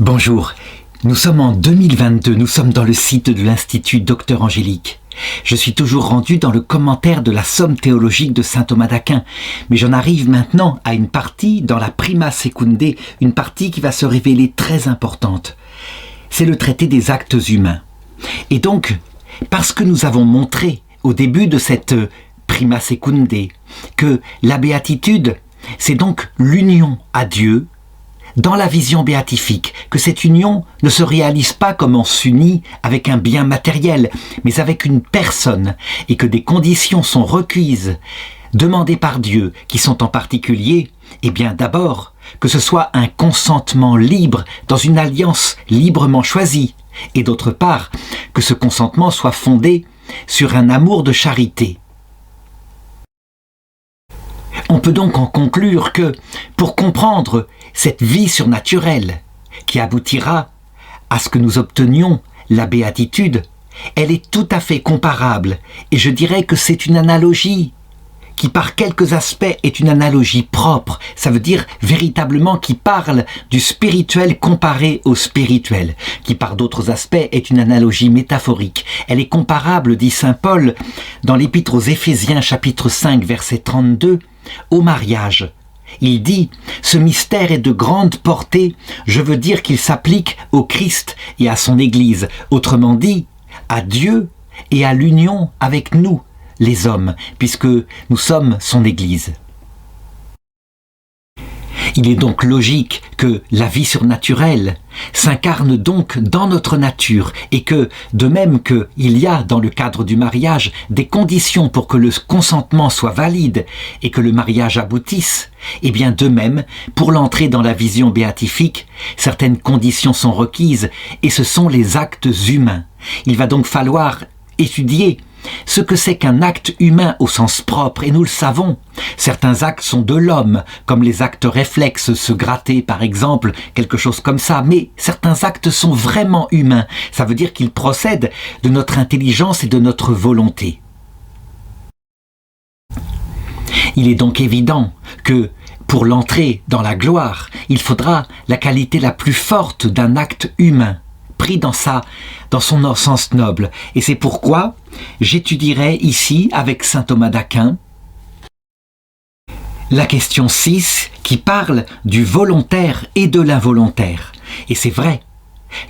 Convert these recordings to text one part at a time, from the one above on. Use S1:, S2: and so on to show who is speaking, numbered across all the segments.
S1: Bonjour, nous sommes en 2022, nous sommes dans le site de l'Institut Docteur Angélique. Je suis toujours rendu dans le commentaire de la Somme théologique de saint Thomas d'Aquin, mais j'en arrive maintenant à une partie dans la Prima Secunde, une partie qui va se révéler très importante. C'est le traité des actes humains. Et donc, parce que nous avons montré au début de cette Prima Secunde que la béatitude, c'est donc l'union à Dieu, dans la vision béatifique, que cette union ne se réalise pas comme on s'unit avec un bien matériel, mais avec une personne, et que des conditions sont requises, demandées par Dieu, qui sont en particulier, eh bien d'abord, que ce soit un consentement libre dans une alliance librement choisie, et d'autre part, que ce consentement soit fondé sur un amour de charité. On peut donc en conclure que, pour comprendre cette vie surnaturelle qui aboutira à ce que nous obtenions la béatitude, elle est tout à fait comparable, et je dirais que c'est une analogie qui par quelques aspects est une analogie propre, ça veut dire véritablement qui parle du spirituel comparé au spirituel, qui par d'autres aspects est une analogie métaphorique. Elle est comparable, dit saint Paul, dans l'épître aux Éphésiens chapitre 5 verset 32, au mariage. Il dit « Ce mystère est de grande portée, je veux dire qu'il s'applique au Christ et à son Église, autrement dit, à Dieu et à l'union avec nous, les hommes, puisque nous sommes son Église. » Il est donc logique que la vie surnaturelle s'incarne donc dans notre nature et que, de même qu'il y a dans le cadre du mariage des conditions pour que le consentement soit valide et que le mariage aboutisse, et bien de même, pour l'entrée dans la vision béatifique, certaines conditions sont requises et ce sont les actes humains. Il va donc falloir étudier ce que c'est qu'un acte humain au sens propre, et nous le savons. Certains actes sont de l'homme, comme les actes réflexes, se gratter par exemple, quelque chose comme ça, mais certains actes sont vraiment humains. Ça veut dire qu'ils procèdent de notre intelligence et de notre volonté. Il est donc évident que pour l'entrée dans la gloire, il faudra la qualité la plus forte d'un acte humain, pris dans son sens noble. Et c'est pourquoi j'étudierai ici, avec saint Thomas d'Aquin, la question 6 qui parle du volontaire et de l'involontaire. Et c'est vrai,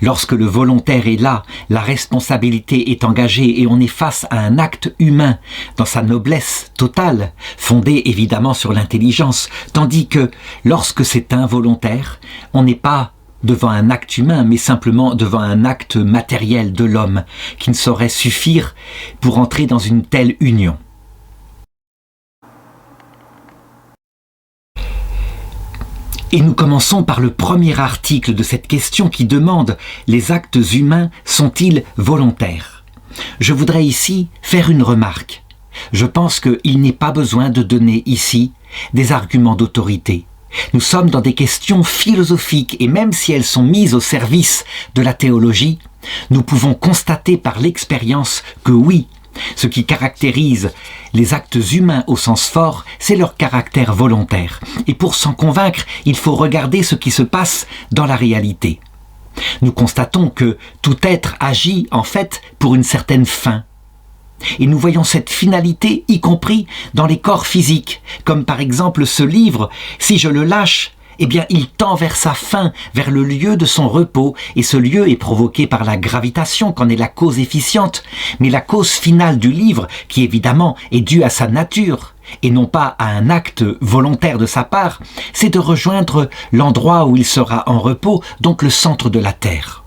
S1: lorsque le volontaire est là, la responsabilité est engagée et on est face à un acte humain dans sa noblesse totale, fondée évidemment sur l'intelligence, tandis que lorsque c'est involontaire, on n'est pas devant un acte humain, mais simplement devant un acte matériel de l'homme, qui ne saurait suffire pour entrer dans une telle union. Et nous commençons par le premier article de cette question qui demande « Les actes humains sont-ils volontaires ?» Je voudrais ici faire une remarque. Je pense qu'il n'est pas besoin de donner ici des arguments d'autorité. Nous sommes dans des questions philosophiques et même si elles sont mises au service de la théologie, nous pouvons constater par l'expérience que oui, ce qui caractérise les actes humains au sens fort, c'est leur caractère volontaire. Et pour s'en convaincre, il faut regarder ce qui se passe dans la réalité. Nous constatons que tout être agit en fait pour une certaine fin. Et nous voyons cette finalité, y compris dans les corps physiques, comme par exemple ce livre, si je le lâche, eh bien il tend vers sa fin, vers le lieu de son repos, et ce lieu est provoqué par la gravitation, qu'en est la cause efficiente, mais la cause finale du livre, qui évidemment est due à sa nature, et non pas à un acte volontaire de sa part, c'est de rejoindre l'endroit où il sera en repos, donc le centre de la Terre.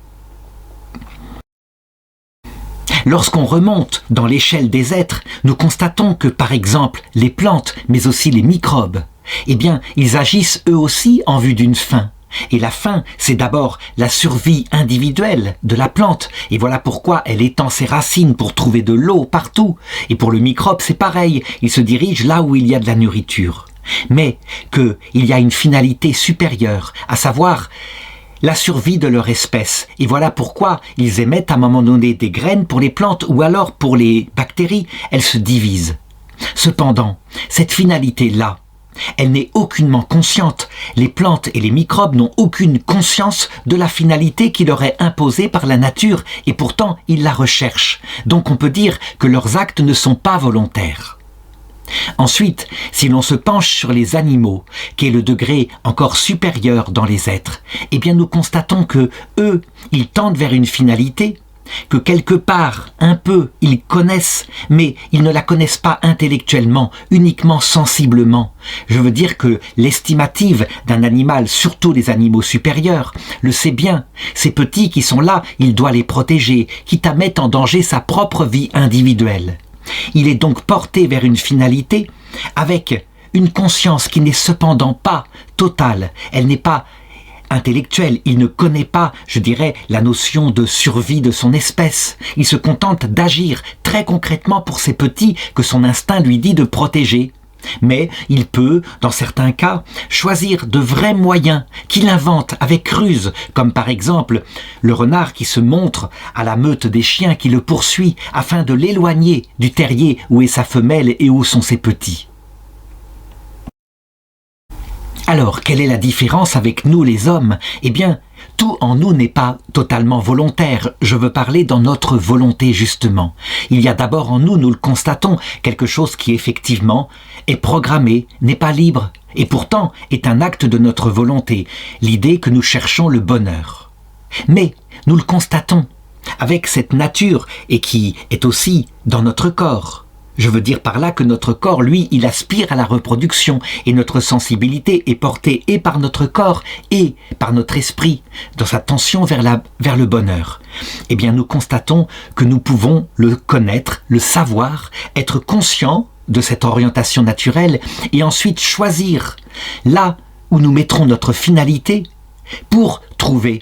S1: Lorsqu'on remonte dans l'échelle des êtres, nous constatons que, par exemple, les plantes, mais aussi les microbes, eh bien, ils agissent eux aussi en vue d'une fin. Et la fin, c'est d'abord la survie individuelle de la plante. Et voilà pourquoi elle étend ses racines pour trouver de l'eau partout. Et pour le microbe, c'est pareil, il se dirige là où il y a de la nourriture. Mais qu'il y a une finalité supérieure, à savoir la survie de leur espèce. Et voilà pourquoi ils émettent à un moment donné des graines pour les plantes ou alors pour les bactéries, elles se divisent. Cependant, cette finalité-là, Elle n'est aucunement consciente. Les plantes et les microbes n'ont aucune conscience de la finalité qui leur est imposée par la nature et pourtant ils la recherchent. Donc on peut dire que leurs actes ne sont pas volontaires. Ensuite, si l'on se penche sur les animaux, qui est le degré encore supérieur dans les êtres, eh bien nous constatons que eux, ils tendent vers une finalité, que quelque part, un peu, ils connaissent, mais ils ne la connaissent pas intellectuellement, uniquement sensiblement. Je veux dire que l'estimative d'un animal, surtout les animaux supérieurs, le sait bien. Ces petits qui sont là, il doit les protéger, quitte à mettre en danger sa propre vie individuelle. Il est donc porté vers une finalité avec une conscience qui n'est cependant pas totale, elle n'est pas intellectuel, il ne connaît pas, je dirais, la notion de survie de son espèce. Il se contente d'agir très concrètement pour ces petits que son instinct lui dit de protéger. Mais il peut, dans certains cas, choisir de vrais moyens qu'il invente avec ruse, comme par exemple le renard qui se montre à la meute des chiens qui le poursuit afin de l'éloigner du terrier où est sa femelle et où sont ses petits. Alors, quelle est la différence avec nous les hommes ? Eh bien, tout en nous n'est pas totalement volontaire. Je veux parler dans notre volonté, justement. Il y a d'abord en nous, nous le constatons, quelque chose qui effectivement est programmé, n'est pas libre, et pourtant est un acte de notre volonté, l'idée que nous cherchons le bonheur. Mais nous le constatons avec cette nature et qui est aussi dans notre corps. Je veux dire par là que notre corps, lui, il aspire à la reproduction et notre sensibilité est portée et par notre corps et par notre esprit dans sa tension vers le bonheur. Eh bien, nous constatons que nous pouvons le connaître, le savoir, être conscients de cette orientation naturelle et ensuite choisir là où nous mettrons notre finalité pour trouver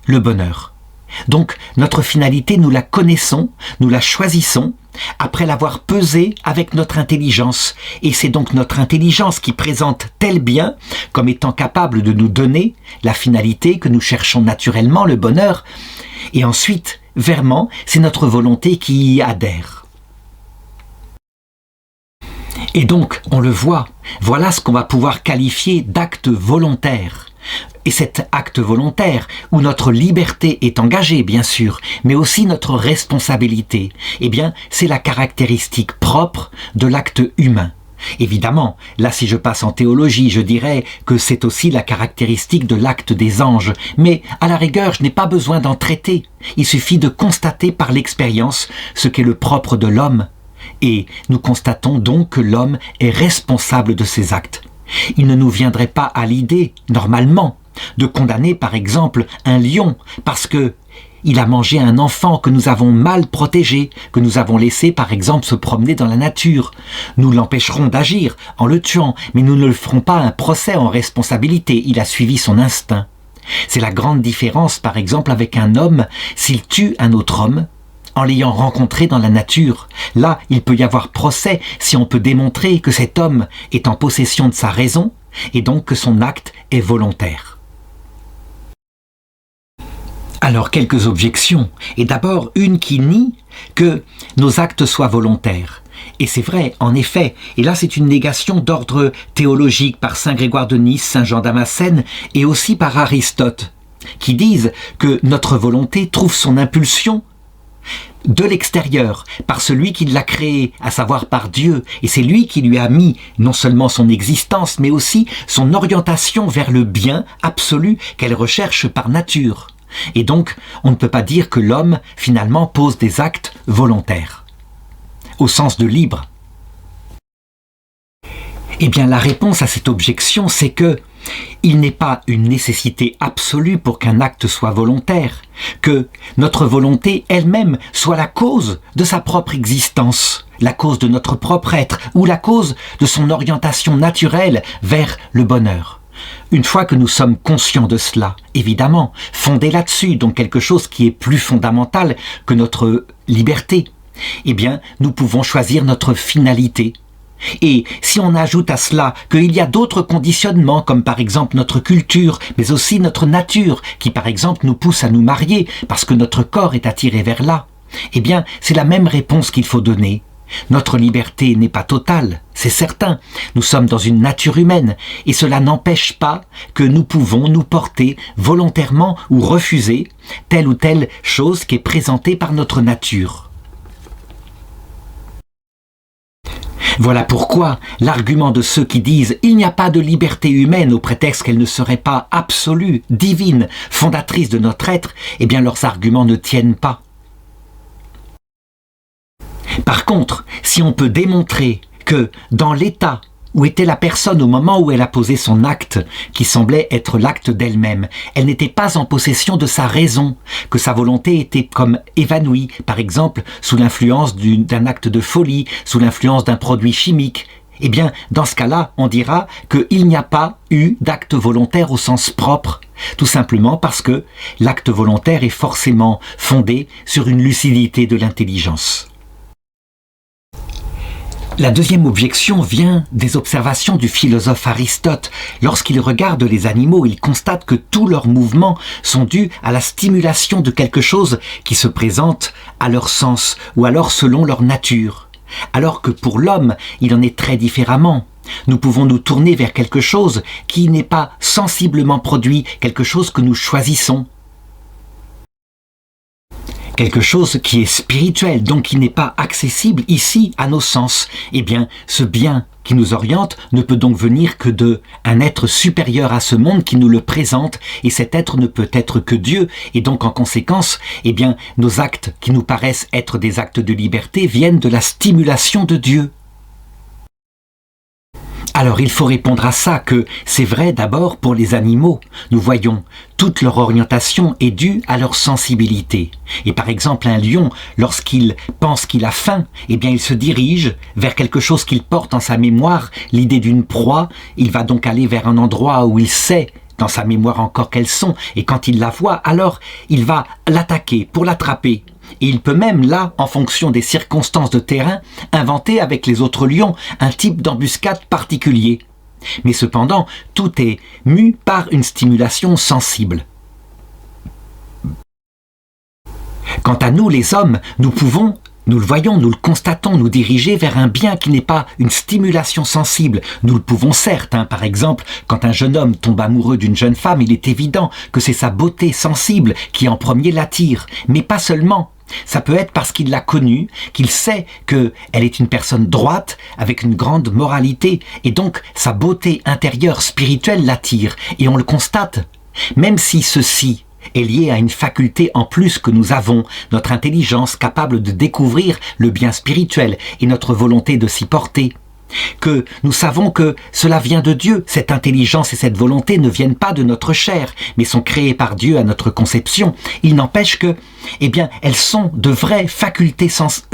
S1: le bonheur. Donc, notre finalité, nous la connaissons, nous la choisissons, après l'avoir pesée avec notre intelligence. Et c'est donc notre intelligence qui présente tel bien comme étant capable de nous donner la finalité que nous cherchons naturellement, le bonheur. Et ensuite, vraiment, c'est notre volonté qui y adhère. Et donc, on le voit, voilà ce qu'on va pouvoir qualifier d'acte volontaire. Et cet acte volontaire, où notre liberté est engagée, bien sûr, mais aussi notre responsabilité, eh bien, c'est la caractéristique propre de l'acte humain. Évidemment, là, si je passe en théologie, je dirais que c'est aussi la caractéristique de l'acte des anges. Mais, à la rigueur, je n'ai pas besoin d'en traiter. Il suffit de constater par l'expérience ce qu'est le propre de l'homme. Et nous constatons donc que l'homme est responsable de ses actes. Il ne nous viendrait pas à l'idée, normalement, de condamner par exemple un lion parce que il a mangé un enfant que nous avons mal protégé, que nous avons laissé par exemple se promener dans la nature. Nous l'empêcherons d'agir en le tuant, mais nous ne le ferons pas un procès en responsabilité, il a suivi son instinct. C'est la grande différence par exemple avec un homme, s'il tue un autre homme, en l'ayant rencontré dans la nature. Là, il peut y avoir procès si on peut démontrer que cet homme est en possession de sa raison et donc que son acte est volontaire. Alors, quelques objections. Et d'abord, une qui nie que nos actes soient volontaires. Et c'est vrai, en effet. Et là, c'est une négation d'ordre théologique par saint Grégoire de Nice, saint Jean Damascène et aussi par Aristote, qui disent que notre volonté trouve son impulsion de l'extérieur, par celui qui l'a créé, à savoir par Dieu, et c'est lui qui lui a mis non seulement son existence, mais aussi son orientation vers le bien absolu qu'elle recherche par nature. Et donc, on ne peut pas dire que l'homme, finalement, pose des actes volontaires, au sens de libre. Eh bien, la réponse à cette objection, c'est que il n'est pas une nécessité absolue pour qu'un acte soit volontaire, que notre volonté elle-même soit la cause de sa propre existence, la cause de notre propre être, ou la cause de son orientation naturelle vers le bonheur. Une fois que nous sommes conscients de cela, évidemment, fondés là-dessus, donc quelque chose qui est plus fondamental que notre liberté, eh bien, nous pouvons choisir notre finalité. Et si on ajoute à cela qu'il y a d'autres conditionnements, comme par exemple notre culture, mais aussi notre nature, qui par exemple nous pousse à nous marier parce que notre corps est attiré vers là, eh bien c'est la même réponse qu'il faut donner. Notre liberté n'est pas totale, c'est certain. Nous sommes dans une nature humaine et cela n'empêche pas que nous pouvons nous porter volontairement ou refuser telle ou telle chose qui est présentée par notre nature. Voilà pourquoi l'argument de ceux qui disent « il n'y a pas de liberté humaine au prétexte qu'elle ne serait pas absolue, divine, fondatrice de notre être », eh bien leurs arguments ne tiennent pas. Par contre, si on peut démontrer que dans l'état où était la personne au moment où elle a posé son acte, qui semblait être l'acte d'elle-même, elle n'était pas en possession de sa raison, que sa volonté était comme évanouie, par exemple sous l'influence d'un acte de folie, sous l'influence d'un produit chimique, eh bien, dans ce cas-là, on dira qu'il n'y a pas eu d'acte volontaire au sens propre, tout simplement parce que l'acte volontaire est forcément fondé sur une lucidité de l'intelligence. La deuxième objection vient des observations du philosophe Aristote. Lorsqu'il regarde les animaux, il constate que tous leurs mouvements sont dus à la stimulation de quelque chose qui se présente à leur sens ou alors selon leur nature. Alors que pour l'homme, il en est très différemment. Nous pouvons nous tourner vers quelque chose qui n'est pas sensiblement produit, quelque chose que nous choisissons. Quelque chose qui est spirituel, donc qui n'est pas accessible ici à nos sens. Eh bien, ce bien qui nous oriente ne peut donc venir que d'un être supérieur à ce monde qui nous le présente, et cet être ne peut être que Dieu. Et donc, en conséquence, eh bien, nos actes qui nous paraissent être des actes de liberté viennent de la stimulation de Dieu. Alors il faut répondre à ça que c'est vrai d'abord pour les animaux. Nous voyons, toute leur orientation est due à leur sensibilité. Et par exemple un lion, lorsqu'il pense qu'il a faim, eh bien il se dirige vers quelque chose qu'il porte en sa mémoire, l'idée d'une proie. Il va donc aller vers un endroit où il sait dans sa mémoire encore quels sont, et quand il la voit, alors il va l'attaquer pour l'attraper. Et il peut même, là, en fonction des circonstances de terrain, inventer avec les autres lions un type d'embuscade particulier. Mais cependant, tout est mu par une stimulation sensible. Quant à nous, les hommes, nous pouvons, nous le voyons, nous le constatons, nous diriger vers un bien qui n'est pas une stimulation sensible. Nous le pouvons certes, par exemple, quand un jeune homme tombe amoureux d'une jeune femme, il est évident que c'est sa beauté sensible qui en premier l'attire, mais pas seulement. Ça peut être parce qu'il l'a connue, qu'il sait qu'elle est une personne droite, avec une grande moralité, et donc sa beauté intérieure spirituelle l'attire, et on le constate. Même si ceci est lié à une faculté en plus que nous avons, notre intelligence capable de découvrir le bien spirituel et notre volonté de s'y porter. Que nous savons que cela vient de Dieu, cette intelligence et cette volonté ne viennent pas de notre chair, mais sont créées par Dieu à notre conception. Il n'empêche que, eh bien, elles sont de vraies facultés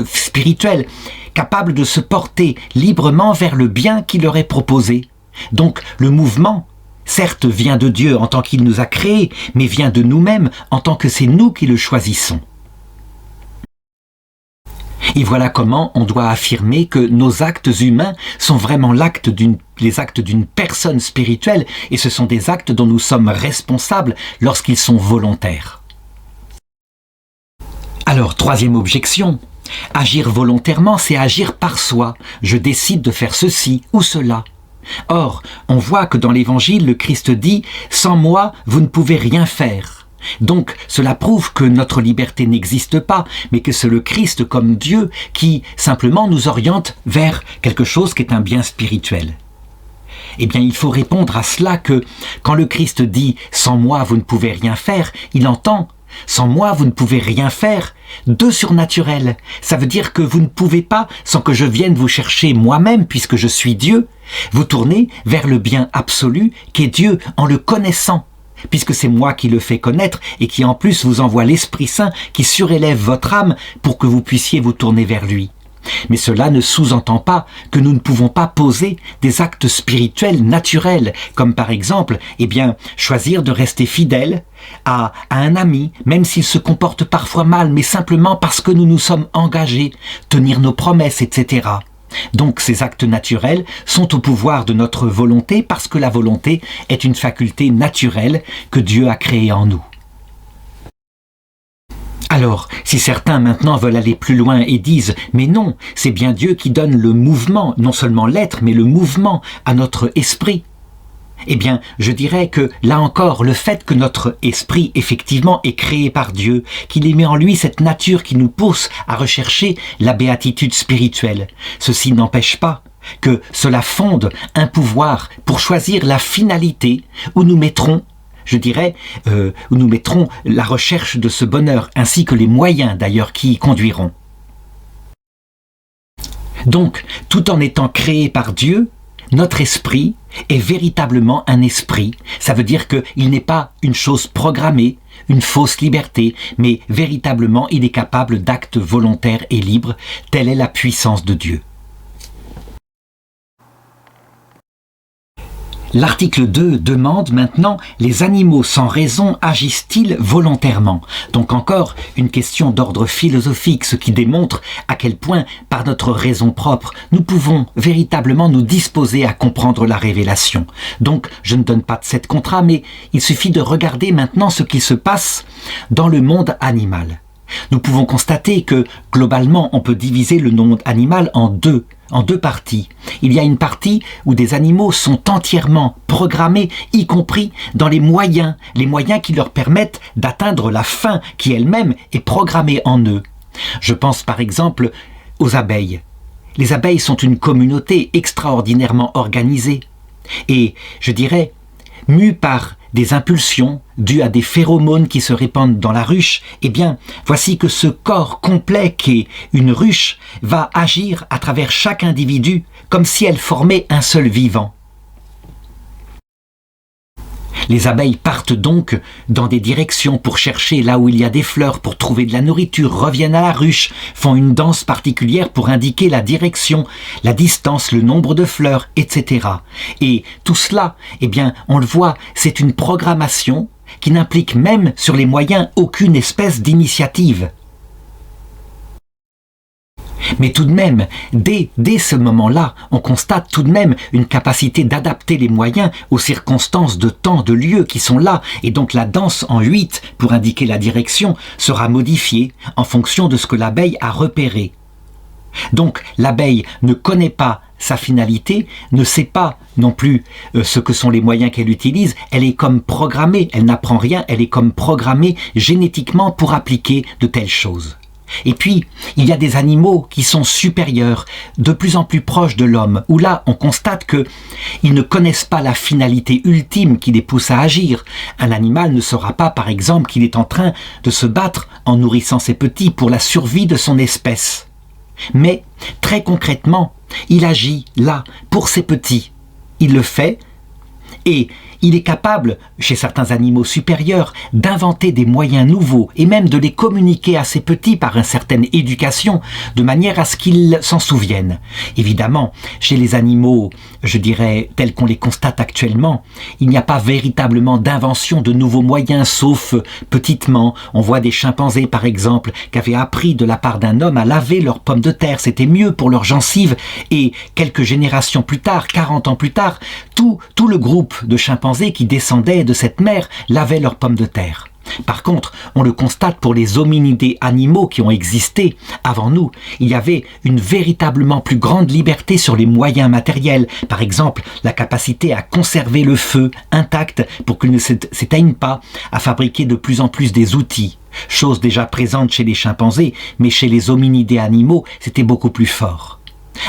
S1: spirituelles, capables de se porter librement vers le bien qui leur est proposé. Donc, le mouvement, certes, vient de Dieu en tant qu'il nous a créés, mais vient de nous-mêmes en tant que c'est nous qui le choisissons. Et voilà comment on doit affirmer que nos actes humains sont vraiment les actes d'une personne spirituelle, et ce sont des actes dont nous sommes responsables lorsqu'ils sont volontaires. Alors, troisième objection, agir volontairement, c'est agir par soi. Je décide de faire ceci ou cela. Or, on voit que dans l'Évangile, le Christ dit « Sans moi, vous ne pouvez rien faire ». Donc cela prouve que notre liberté n'existe pas, mais que c'est le Christ comme Dieu qui simplement nous oriente vers quelque chose qui est un bien spirituel. Eh bien il faut répondre à cela que quand le Christ dit « sans moi vous ne pouvez rien faire », il entend « sans moi vous ne pouvez rien faire » de surnaturel. Ça veut dire que vous ne pouvez pas, sans que je vienne vous chercher moi-même puisque je suis Dieu, vous tourner vers le bien absolu qu'est Dieu en le connaissant. Puisque c'est moi qui le fais connaître et qui en plus vous envoie l'Esprit Saint qui surélève votre âme pour que vous puissiez vous tourner vers lui. Mais cela ne sous-entend pas que nous ne pouvons pas poser des actes spirituels naturels, comme par exemple, choisir de rester fidèle à un ami, même s'il se comporte parfois mal, mais simplement parce que nous nous sommes engagés, tenir nos promesses, etc. Donc ces actes naturels sont au pouvoir de notre volonté parce que la volonté est une faculté naturelle que Dieu a créée en nous. Alors, si certains maintenant veulent aller plus loin et disent « Mais non, c'est bien Dieu qui donne le mouvement, non seulement l'être, mais le mouvement à notre esprit », eh bien, je dirais que, là encore, le fait que notre esprit, effectivement, est créé par Dieu, qu'il ait mis en lui cette nature qui nous pousse à rechercher la béatitude spirituelle, ceci n'empêche pas que cela fonde un pouvoir pour choisir la finalité où nous mettrons, je dirais, où nous mettrons la recherche de ce bonheur, ainsi que les moyens d'ailleurs qui y conduiront. Donc, tout en étant créé par Dieu, notre esprit est véritablement un esprit. Ça veut dire qu'il n'est pas une chose programmée, une fausse liberté, mais véritablement il est capable d'actes volontaires et libres. Telle est la puissance de Dieu. L'article 2 demande maintenant « Les animaux sans raison agissent-ils volontairement ?» Donc encore une question d'ordre philosophique, ce qui démontre à quel point, par notre raison propre, nous pouvons véritablement nous disposer à comprendre la révélation. Donc je ne donne pas de set contra, mais il suffit de regarder maintenant ce qui se passe dans le monde animal. Nous pouvons constater que, globalement, on peut diviser le monde animal en deux parties. Il y a une partie où des animaux sont entièrement programmés, y compris dans les moyens qui leur permettent d'atteindre la fin qui elle-même est programmée en eux. Je pense par exemple aux abeilles. Les abeilles sont une communauté extraordinairement organisée et, je dirais, mues par des impulsions dues à des phéromones qui se répandent dans la ruche, eh bien, voici que ce corps complet qu'est une ruche va agir à travers chaque individu comme si elle formait un seul vivant. Les abeilles partent donc dans des directions pour chercher là où il y a des fleurs, pour trouver de la nourriture, reviennent à la ruche, font une danse particulière pour indiquer la direction, la distance, le nombre de fleurs, etc. Et tout cela, eh bien, on le voit, c'est une programmation qui n'implique même sur les moyens aucune espèce d'initiative. Mais tout de même, dès ce moment-là, on constate tout de même une capacité d'adapter les moyens aux circonstances de temps, de lieu qui sont là. Et donc la danse en 8, pour indiquer la direction, sera modifiée en fonction de ce que l'abeille a repéré. Donc l'abeille ne connaît pas sa finalité, ne sait pas non plus ce que sont les moyens qu'elle utilise. Elle est comme programmée, elle n'apprend rien, elle est comme programmée génétiquement pour appliquer de telles choses. Et puis, il y a des animaux qui sont supérieurs, de plus en plus proches de l'homme, où là, on constate qu'ils ne connaissent pas la finalité ultime qui les pousse à agir. Un animal ne saura pas, par exemple, qu'il est en train de se battre en nourrissant ses petits pour la survie de son espèce. Mais, très concrètement, il agit là, pour ses petits. Il le fait, et il est capable, chez certains animaux supérieurs, d'inventer des moyens nouveaux et même de les communiquer à ses petits par une certaine éducation, de manière à ce qu'ils s'en souviennent. Évidemment, chez les animaux, je dirais, tels qu'on les constate actuellement, il n'y a pas véritablement d'invention de nouveaux moyens, sauf petitement. On voit des chimpanzés, par exemple, qui avaient appris de la part d'un homme à laver leurs pommes de terre. C'était mieux pour leurs gencives. Et quelques générations plus tard, 40 ans plus tard, tout le groupe de chimpanzés qui descendaient de cette mer lavaient leurs pommes de terre. Par contre, on le constate pour les hominidés animaux qui ont existé avant nous. Il y avait une véritablement plus grande liberté sur les moyens matériels. Par exemple, la capacité à conserver le feu intact pour qu'il ne s'éteigne pas, à fabriquer de plus en plus des outils. Chose déjà présente chez les chimpanzés, mais chez les hominidés animaux, c'était beaucoup plus fort.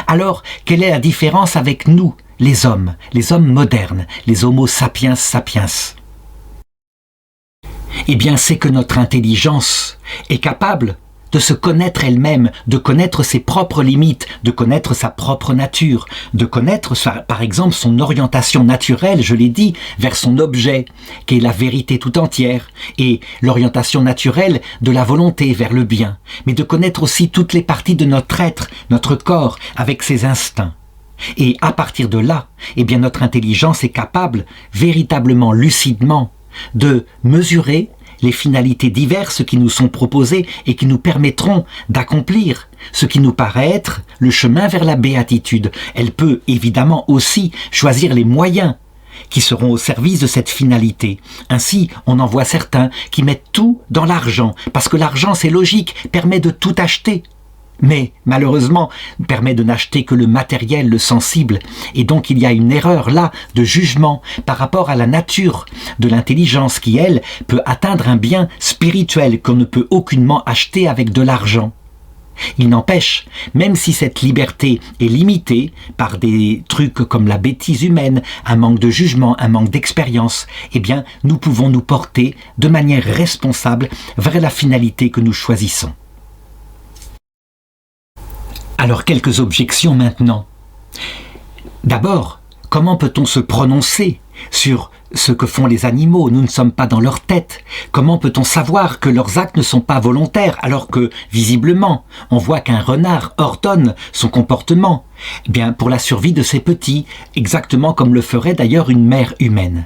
S1: Alors, quelle est la différence avec nous, les hommes modernes, les Homo sapiens sapiens? Eh bien, c'est que notre intelligence est capable de se connaître elle-même, de connaître ses propres limites, de connaître sa propre nature, de connaître, par exemple, son orientation naturelle, je l'ai dit, vers son objet, qui est la vérité tout entière, et l'orientation naturelle de la volonté vers le bien, mais de connaître aussi toutes les parties de notre être, notre corps, avec ses instincts. Et à partir de là, eh bien, notre intelligence est capable, véritablement, lucidement, de mesurer les finalités diverses qui nous sont proposées et qui nous permettront d'accomplir ce qui nous paraît être le chemin vers la béatitude. Elle peut évidemment aussi choisir les moyens qui seront au service de cette finalité. Ainsi, on en voit certains qui mettent tout dans l'argent, parce que l'argent, c'est logique, permet de tout acheter. Mais, malheureusement, permet de n'acheter que le matériel, le sensible. Et donc il y a une erreur là de jugement par rapport à la nature de l'intelligence qui, elle, peut atteindre un bien spirituel qu'on ne peut aucunement acheter avec de l'argent. Il n'empêche, même si cette liberté est limitée par des trucs comme la bêtise humaine, un manque de jugement, un manque d'expérience, eh bien, nous pouvons nous porter de manière responsable vers la finalité que nous choisissons. Alors, quelques objections maintenant. D'abord, comment peut-on se prononcer sur ce que font les animaux? Nous ne sommes pas dans leur tête. Comment peut-on savoir que leurs actes ne sont pas volontaires alors que, visiblement, on voit qu'un renard ordonne son comportement? Eh bien, pour la survie de ses petits, exactement comme le ferait d'ailleurs une mère humaine.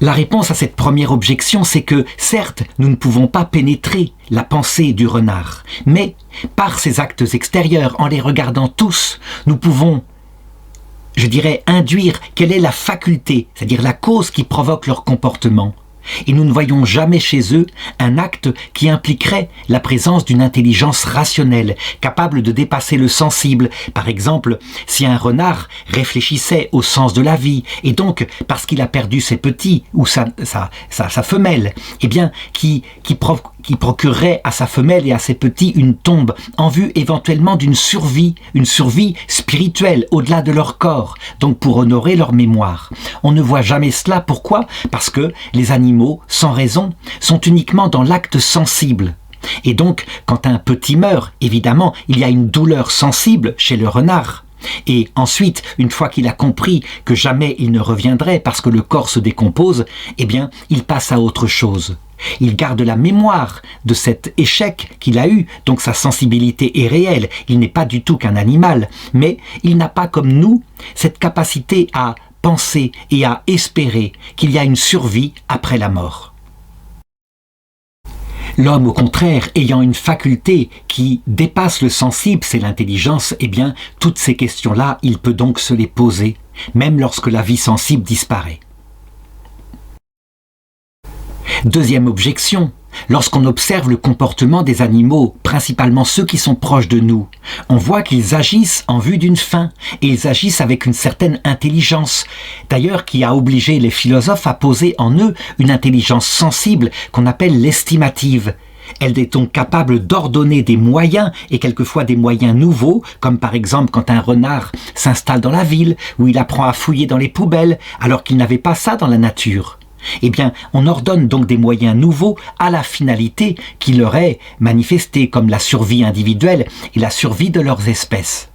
S1: La réponse à cette première objection, c'est que, certes, nous ne pouvons pas pénétrer la pensée du renard, mais, par ces actes extérieurs, en les regardant tous, nous pouvons, je dirais, induire quelle est la faculté, c'est-à-dire la cause qui provoque leur comportement. Et nous ne voyons jamais chez eux un acte qui impliquerait la présence d'une intelligence rationnelle, capable de dépasser le sensible. Par exemple, si un renard réfléchissait au sens de la vie, et donc, parce qu'il a perdu ses petits, ou sa femelle, eh bien, qui procurerait à sa femelle et à ses petits une tombe, en vue éventuellement d'une survie, une survie spirituelle, au-delà de leur corps, donc pour honorer leur mémoire. On ne voit jamais cela. Pourquoi? Parce que les animaux, sans raison, sont uniquement dans l'acte sensible. Et donc, quand un petit meurt, évidemment, il y a une douleur sensible chez le renard. Et ensuite, une fois qu'il a compris que jamais il ne reviendrait parce que le corps se décompose, eh bien, il passe à autre chose. Il garde la mémoire de cet échec qu'il a eu, donc sa sensibilité est réelle. Il n'est pas du tout qu'un animal, mais il n'a pas comme nous cette capacité à penser et à espérer qu'il y a une survie après la mort. L'homme, au contraire, ayant une faculté qui dépasse le sensible, c'est l'intelligence, eh bien, toutes ces questions-là, il peut donc se les poser, même lorsque la vie sensible disparaît. Deuxième objection, lorsqu'on observe le comportement des animaux, principalement ceux qui sont proches de nous, on voit qu'ils agissent en vue d'une fin, et ils agissent avec une certaine intelligence, d'ailleurs qui a obligé les philosophes à poser en eux une intelligence sensible qu'on appelle l'estimative. Elle est donc capable d'ordonner des moyens, et quelquefois des moyens nouveaux, comme par exemple quand un renard s'installe dans la ville, où il apprend à fouiller dans les poubelles, alors qu'il n'avait pas ça dans la nature. Eh bien, on ordonne donc des moyens nouveaux à la finalité qui leur est manifestée, comme la survie individuelle et la survie de leurs espèces.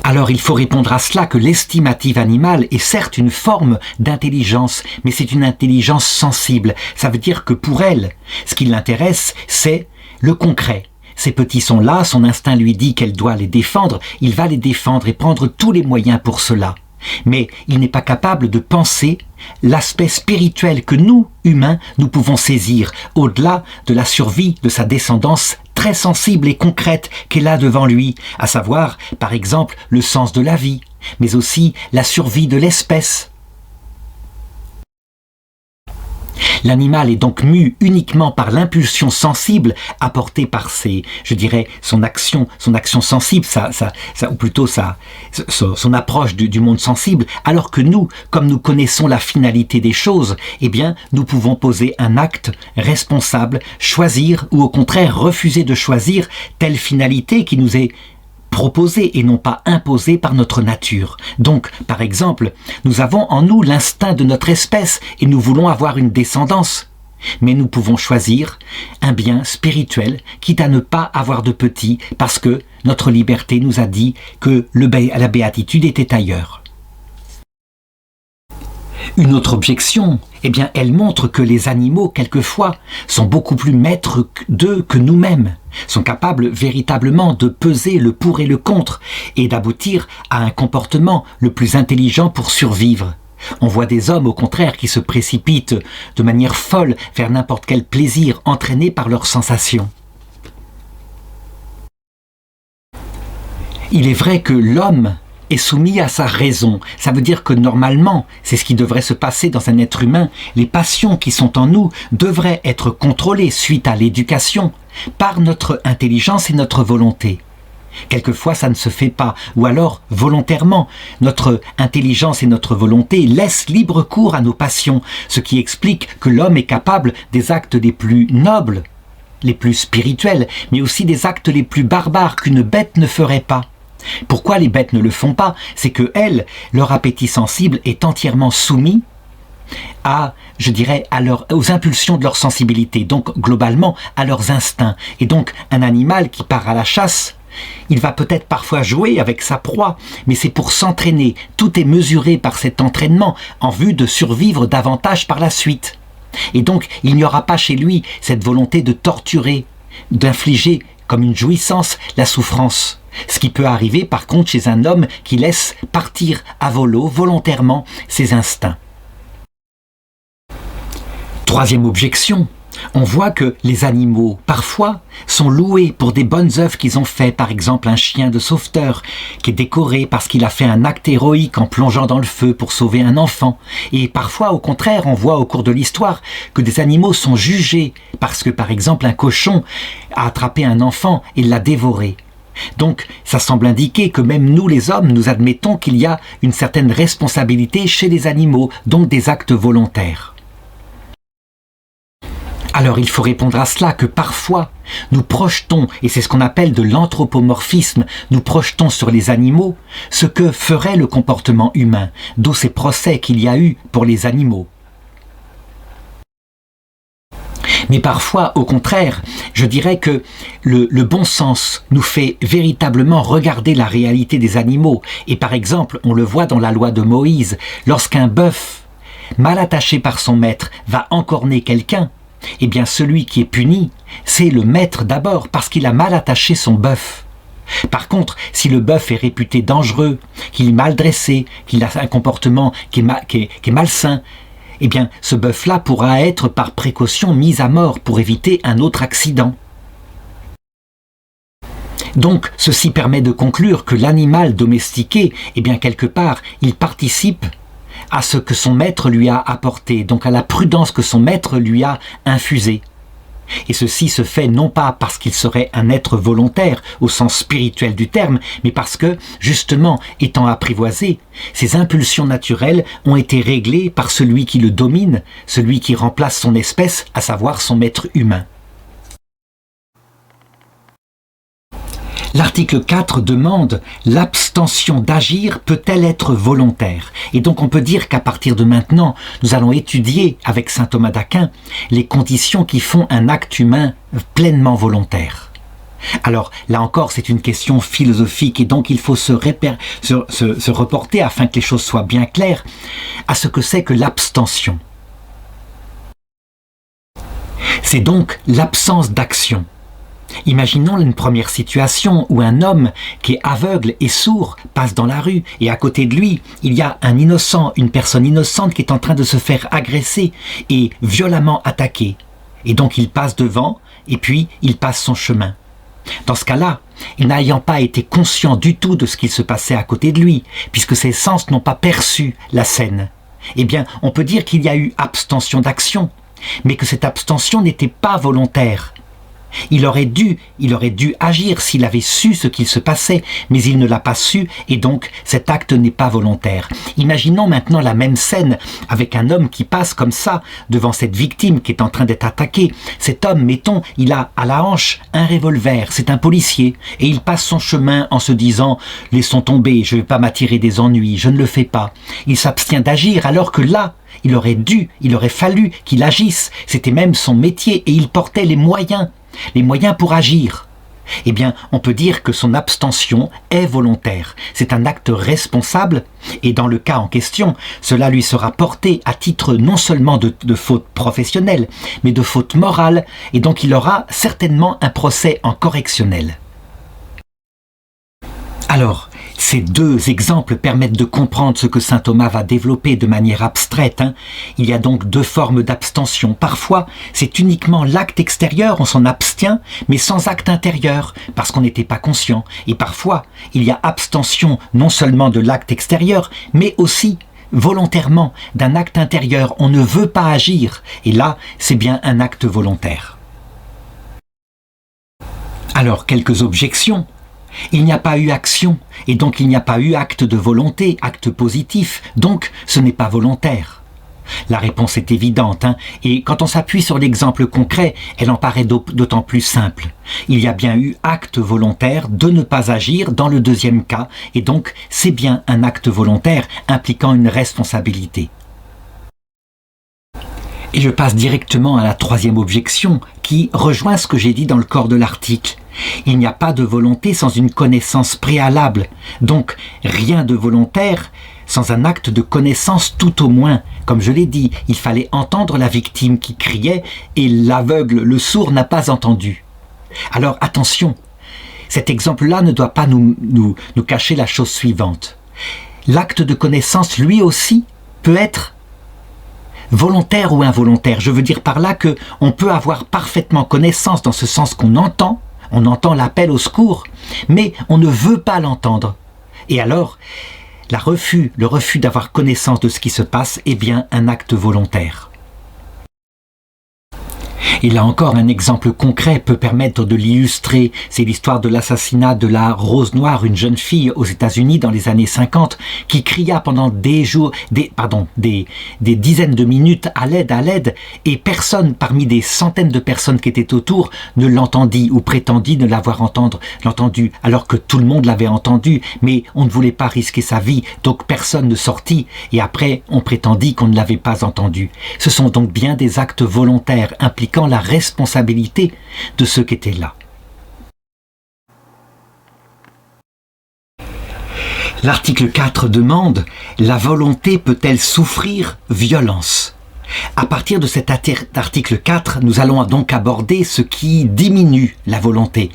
S1: Alors il faut répondre à cela que l'estimative animale est certes une forme d'intelligence, mais c'est une intelligence sensible. Ça veut dire que pour elle, ce qui l'intéresse, c'est le concret. Ses petits sont là, son instinct lui dit qu'elle doit les défendre, il va les défendre et prendre tous les moyens pour cela. Mais il n'est pas capable de penser l'aspect spirituel que nous, humains, nous pouvons saisir, au-delà de la survie de sa descendance très sensible et concrète qu'elle a devant lui, à savoir, par exemple, le sens de la vie, mais aussi la survie de l'espèce. L'animal est donc mu uniquement par l'impulsion sensible apportée par son action sensible, ou plutôt son approche du monde sensible, alors que nous, comme nous connaissons la finalité des choses, eh bien, nous pouvons poser un acte responsable, choisir ou au contraire refuser de choisir telle finalité qui nous est proposée et non pas imposée par notre nature. Donc, par exemple, nous avons en nous l'instinct de notre espèce et nous voulons avoir une descendance. Mais nous pouvons choisir un bien spirituel, quitte à ne pas avoir de petits, parce que notre liberté nous a dit que la béatitude était ailleurs. Une autre objection, eh bien, elle montre que les animaux, quelquefois, sont beaucoup plus maîtres d'eux que nous-mêmes, sont capables véritablement de peser le pour et le contre et d'aboutir à un comportement le plus intelligent pour survivre. On voit des hommes, au contraire, qui se précipitent de manière folle vers n'importe quel plaisir entraîné par leurs sensations. Il est vrai que l'homme est soumis à sa raison. Ça veut dire que normalement, c'est ce qui devrait se passer dans un être humain. Les passions qui sont en nous devraient être contrôlées suite à l'éducation par notre intelligence et notre volonté. Quelquefois, ça ne se fait pas, ou alors volontairement. Notre intelligence et notre volonté laissent libre cours à nos passions, ce qui explique que l'homme est capable des actes les plus nobles, les plus spirituels, mais aussi des actes les plus barbares qu'une bête ne ferait pas. Pourquoi les bêtes ne le font pas? C'est que elles, leur appétit sensible est entièrement soumis aux impulsions de leur sensibilité, donc globalement à leurs instincts. Et donc un animal qui part à la chasse, il va peut-être parfois jouer avec sa proie, mais c'est pour s'entraîner. Tout est mesuré par cet entraînement en vue de survivre davantage par la suite. Et donc il n'y aura pas chez lui cette volonté de torturer, d'infliger comme une jouissance la souffrance. Ce qui peut arriver par contre chez un homme qui laisse partir à volo volontairement ses instincts. Troisième objection, on voit que les animaux, parfois, sont loués pour des bonnes œuvres qu'ils ont fait. Par exemple, un chien de sauveteur qui est décoré parce qu'il a fait un acte héroïque en plongeant dans le feu pour sauver un enfant. Et parfois, au contraire, on voit au cours de l'histoire que des animaux sont jugés parce que, par exemple, un cochon a attrapé un enfant et l'a dévoré. Donc, ça semble indiquer que même nous, les hommes, nous admettons qu'il y a une certaine responsabilité chez les animaux, donc des actes volontaires. Alors il faut répondre à cela que parfois nous projetons, et c'est ce qu'on appelle de l'anthropomorphisme, nous projetons sur les animaux ce que ferait le comportement humain, d'où ces procès qu'il y a eu pour les animaux. Mais parfois, au contraire, je dirais que le bon sens nous fait véritablement regarder la réalité des animaux. Et par exemple, on le voit dans la loi de Moïse, lorsqu'un bœuf, mal attaché par son maître, va encorner quelqu'un, eh bien celui qui est puni, c'est le maître d'abord, parce qu'il a mal attaché son bœuf. Par contre, si le bœuf est réputé dangereux, qu'il est mal dressé, qu'il a un comportement qui est malsain, eh bien ce bœuf-là pourra être par précaution mis à mort pour éviter un autre accident. Donc, ceci permet de conclure que l'animal domestiqué, eh bien quelque part, il participe à ce que son maître lui a apporté, donc à la prudence que son maître lui a infusée. Et ceci se fait non pas parce qu'il serait un être volontaire au sens spirituel du terme, mais parce que, justement, étant apprivoisé, ses impulsions naturelles ont été réglées par celui qui le domine, celui qui remplace son espèce, à savoir son maître humain. L'article 4 demande « L'abstention d'agir peut-elle être volontaire ?» Et donc on peut dire qu'à partir de maintenant, nous allons étudier avec saint Thomas d'Aquin les conditions qui font un acte humain pleinement volontaire. Alors là encore, c'est une question philosophique et donc il faut se reporter afin que les choses soient bien claires à ce que c'est que l'abstention. C'est donc l'absence d'action. Imaginons une première situation où un homme qui est aveugle et sourd passe dans la rue et à côté de lui, il y a un innocent, une personne innocente qui est en train de se faire agresser et violemment attaquer. Et donc il passe devant et puis il passe son chemin. Dans ce cas-là, n'ayant pas été conscient du tout de ce qui se passait à côté de lui, puisque ses sens n'ont pas perçu la scène, eh bien on peut dire qu'il y a eu abstention d'action, mais que cette abstention n'était pas volontaire. Il aurait dû agir s'il avait su ce qu'il se passait, mais il ne l'a pas su et donc cet acte n'est pas volontaire. Imaginons maintenant la même scène avec un homme qui passe comme ça devant cette victime qui est en train d'être attaquée. Cet homme, mettons, il a à la hanche un revolver, c'est un policier et il passe son chemin en se disant « Laissons tomber, je ne vais pas m'attirer des ennuis, je ne le fais pas ». Il s'abstient d'agir alors que là, il aurait fallu qu'il agisse, c'était même son métier et il portait les moyens pour agir. Eh bien, on peut dire que son abstention est volontaire. C'est un acte responsable et dans le cas en question, cela lui sera porté à titre non seulement de faute professionnelle, mais de faute morale et donc il aura certainement un procès en correctionnel. Alors, Ces deux exemples permettent de comprendre ce que saint Thomas va développer de manière abstraite. Il y a donc deux formes d'abstention. Parfois, c'est uniquement l'acte extérieur, on s'en abstient, mais sans acte intérieur, parce qu'on n'était pas conscient. Et parfois, il y a abstention non seulement de l'acte extérieur, mais aussi volontairement d'un acte intérieur. On ne veut pas agir, et là, c'est bien un acte volontaire. Alors, quelques objections. Il n'y a pas eu action, et donc il n'y a pas eu acte de volonté, acte positif, donc ce n'est pas volontaire. La réponse est évidente, et quand on s'appuie sur l'exemple concret, elle en paraît d'autant plus simple. Il y a bien eu acte volontaire de ne pas agir dans le deuxième cas, et donc c'est bien un acte volontaire impliquant une responsabilité. Et je passe directement à la troisième objection, qui rejoint ce que j'ai dit dans le corps de l'article. Il n'y a pas de volonté sans une connaissance préalable, donc rien de volontaire sans un acte de connaissance tout au moins. Comme je l'ai dit, il fallait entendre la victime qui criait et l'aveugle, le sourd, n'a pas entendu. Alors attention, cet exemple-là ne doit pas nous cacher la chose suivante. L'acte de connaissance, lui aussi, peut être volontaire ou involontaire. Je veux dire par là qu'on peut avoir parfaitement connaissance dans ce sens qu'on entend l'appel au secours, mais on ne veut pas l'entendre. Et alors, le refus d'avoir connaissance de ce qui se passe est bien un acte volontaire. Et là encore, un exemple concret peut permettre de l'illustrer. C'est l'histoire de l'assassinat de la Rose Noire, une jeune fille aux États-Unis dans les années 50, qui cria pendant des dizaines de minutes à l'aide, et personne parmi des centaines de personnes qui étaient autour ne l'entendit ou prétendit ne l'avoir entendu, alors que tout le monde l'avait entendu, mais on ne voulait pas risquer sa vie, donc personne ne sortit, et après on prétendit qu'on ne l'avait pas entendu. Ce sont donc bien des actes volontaires impliquant la responsabilité de ceux qui étaient là. L'article 4 demande « La volonté peut-elle souffrir violence ?» À partir de cet article 4, nous allons donc aborder ce qui diminue la volonté,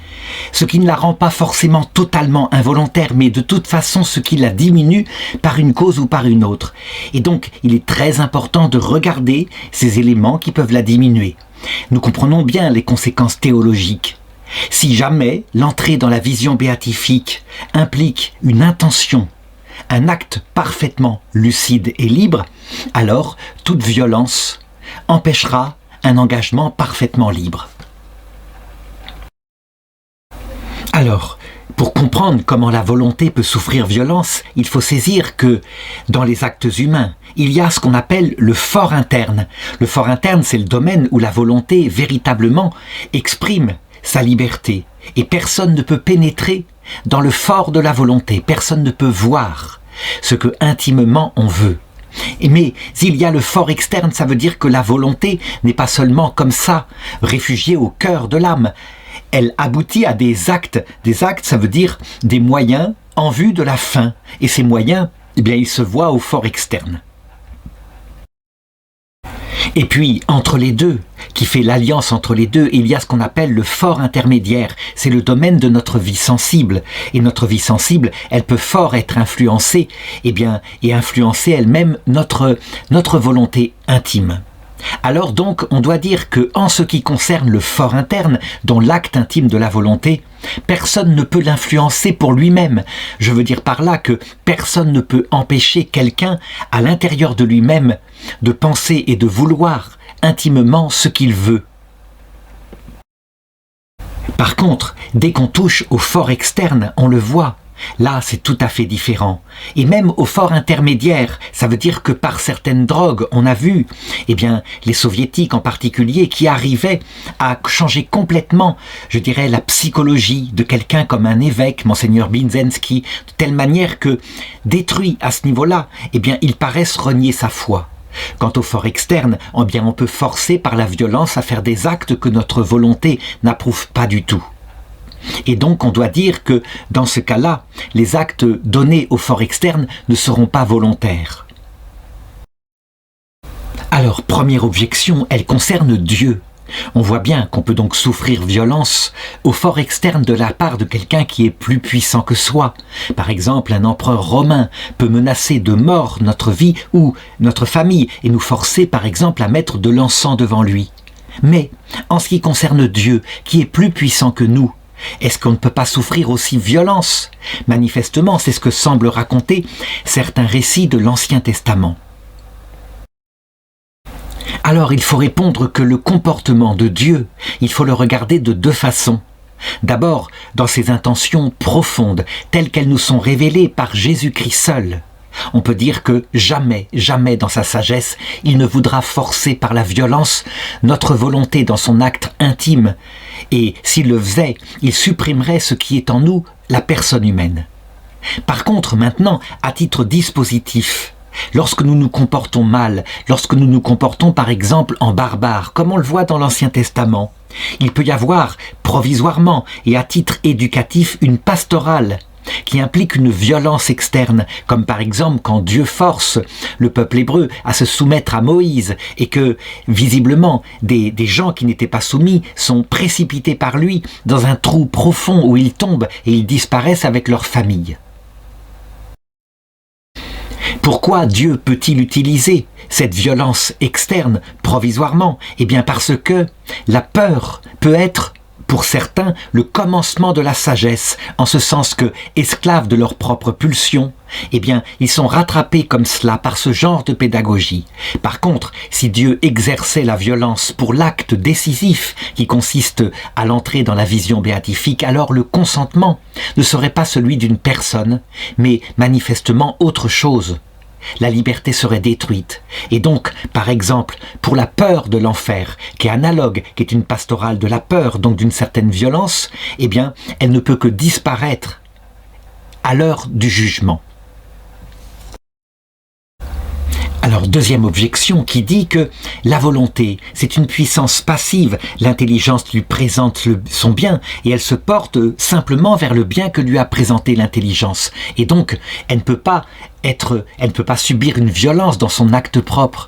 S1: ce qui ne la rend pas forcément totalement involontaire, mais de toute façon ce qui la diminue par une cause ou par une autre. Et donc, il est très important de regarder ces éléments qui peuvent la diminuer. Nous comprenons bien les conséquences théologiques. Si jamais l'entrée dans la vision béatifique implique une intention, un acte parfaitement lucide et libre, alors toute violence empêchera un engagement parfaitement libre. Alors, pour comprendre comment la volonté peut souffrir violence, il faut saisir que dans les actes humains, il y a ce qu'on appelle le fort interne. Le fort interne, c'est le domaine où la volonté véritablement exprime sa liberté. Et personne ne peut pénétrer dans le fort de la volonté. Personne ne peut voir ce que intimement on veut. Mais s'il y a le fort externe, ça veut dire que la volonté n'est pas seulement comme ça, réfugiée au cœur de l'âme. Elle aboutit à des actes. Des actes, ça veut dire des moyens en vue de la fin. Et ces moyens, eh bien, ils se voient au fort externe. Et puis, entre les deux, qui fait l'alliance entre les deux, il y a ce qu'on appelle le fort intermédiaire. C'est le domaine de notre vie sensible. Et notre vie sensible, elle peut fort être influencée, et influencer elle-même notre volonté intime. Alors donc, on doit dire que, en ce qui concerne le fort interne, dont l'acte intime de la volonté, personne ne peut l'influencer pour lui-même. Je veux dire par là que personne ne peut empêcher quelqu'un, à l'intérieur de lui-même, de penser et de vouloir intimement ce qu'il veut. Par contre, dès qu'on touche au fort externe, on le voit. Là, c'est tout à fait différent. Et même au fort intermédiaire, ça veut dire que par certaines drogues, on a vu, les soviétiques en particulier, qui arrivaient à changer complètement, je dirais, la psychologie de quelqu'un comme un évêque, Monseigneur Binzenski, de telle manière que, détruits à ce niveau-là, ils paraissent renier sa foi. Quant au fort externe, on peut forcer par la violence à faire des actes que notre volonté n'approuve pas du tout. Et donc on doit dire que dans ce cas-là, les actes donnés au fort externe ne seront pas volontaires. Alors, première objection, elle concerne Dieu. On voit bien qu'on peut donc souffrir violence au fort externe de la part de quelqu'un qui est plus puissant que soi. Par exemple, un empereur romain peut menacer de mort notre vie ou notre famille et nous forcer par exemple à mettre de l'encens devant lui. Mais en ce qui concerne Dieu, qui est plus puissant que nous, est-ce qu'on ne peut pas souffrir aussi violence? Manifestement, c'est ce que semblent raconter certains récits de l'Ancien Testament. Alors il faut répondre que le comportement de Dieu, il faut le regarder de deux façons. D'abord, dans ses intentions profondes, telles qu'elles nous sont révélées par Jésus-Christ seul. On peut dire que jamais, jamais dans sa sagesse, il ne voudra forcer par la violence notre volonté dans son acte intime. Et s'il le faisait, il supprimerait ce qui est en nous, la personne humaine. Par contre, maintenant, à titre dispositif, lorsque nous nous comportons mal, lorsque nous nous comportons par exemple en barbare, comme on le voit dans l'Ancien Testament, il peut y avoir provisoirement et à titre éducatif une pastorale qui implique une violence externe, comme par exemple quand Dieu force le peuple hébreu à se soumettre à Moïse et que, visiblement, des gens qui n'étaient pas soumis sont précipités par lui dans un trou profond où ils tombent et ils disparaissent avec leur famille. Pourquoi Dieu peut-il utiliser cette violence externe provisoirement? Eh bien parce que la peur peut être, pour certains, le commencement de la sagesse, en ce sens que, esclaves de leurs propres pulsions, eh bien, ils sont rattrapés comme cela par ce genre de pédagogie. Par contre, si Dieu exerçait la violence pour l'acte décisif qui consiste à l'entrée dans la vision béatifique, alors le consentement ne serait pas celui d'une personne, mais manifestement autre chose. La liberté serait détruite. Et donc, par exemple, pour la peur de l'enfer, qui est analogue, qui est une pastorale de la peur, donc d'une certaine violence, eh bien, elle ne peut que disparaître à l'heure du jugement. Alors, deuxième objection qui dit que la volonté, c'est une puissance passive, l'intelligence lui présente son bien et elle se porte simplement vers le bien que lui a présenté l'intelligence. Et donc, elle ne peut pas subir une violence dans son acte propre.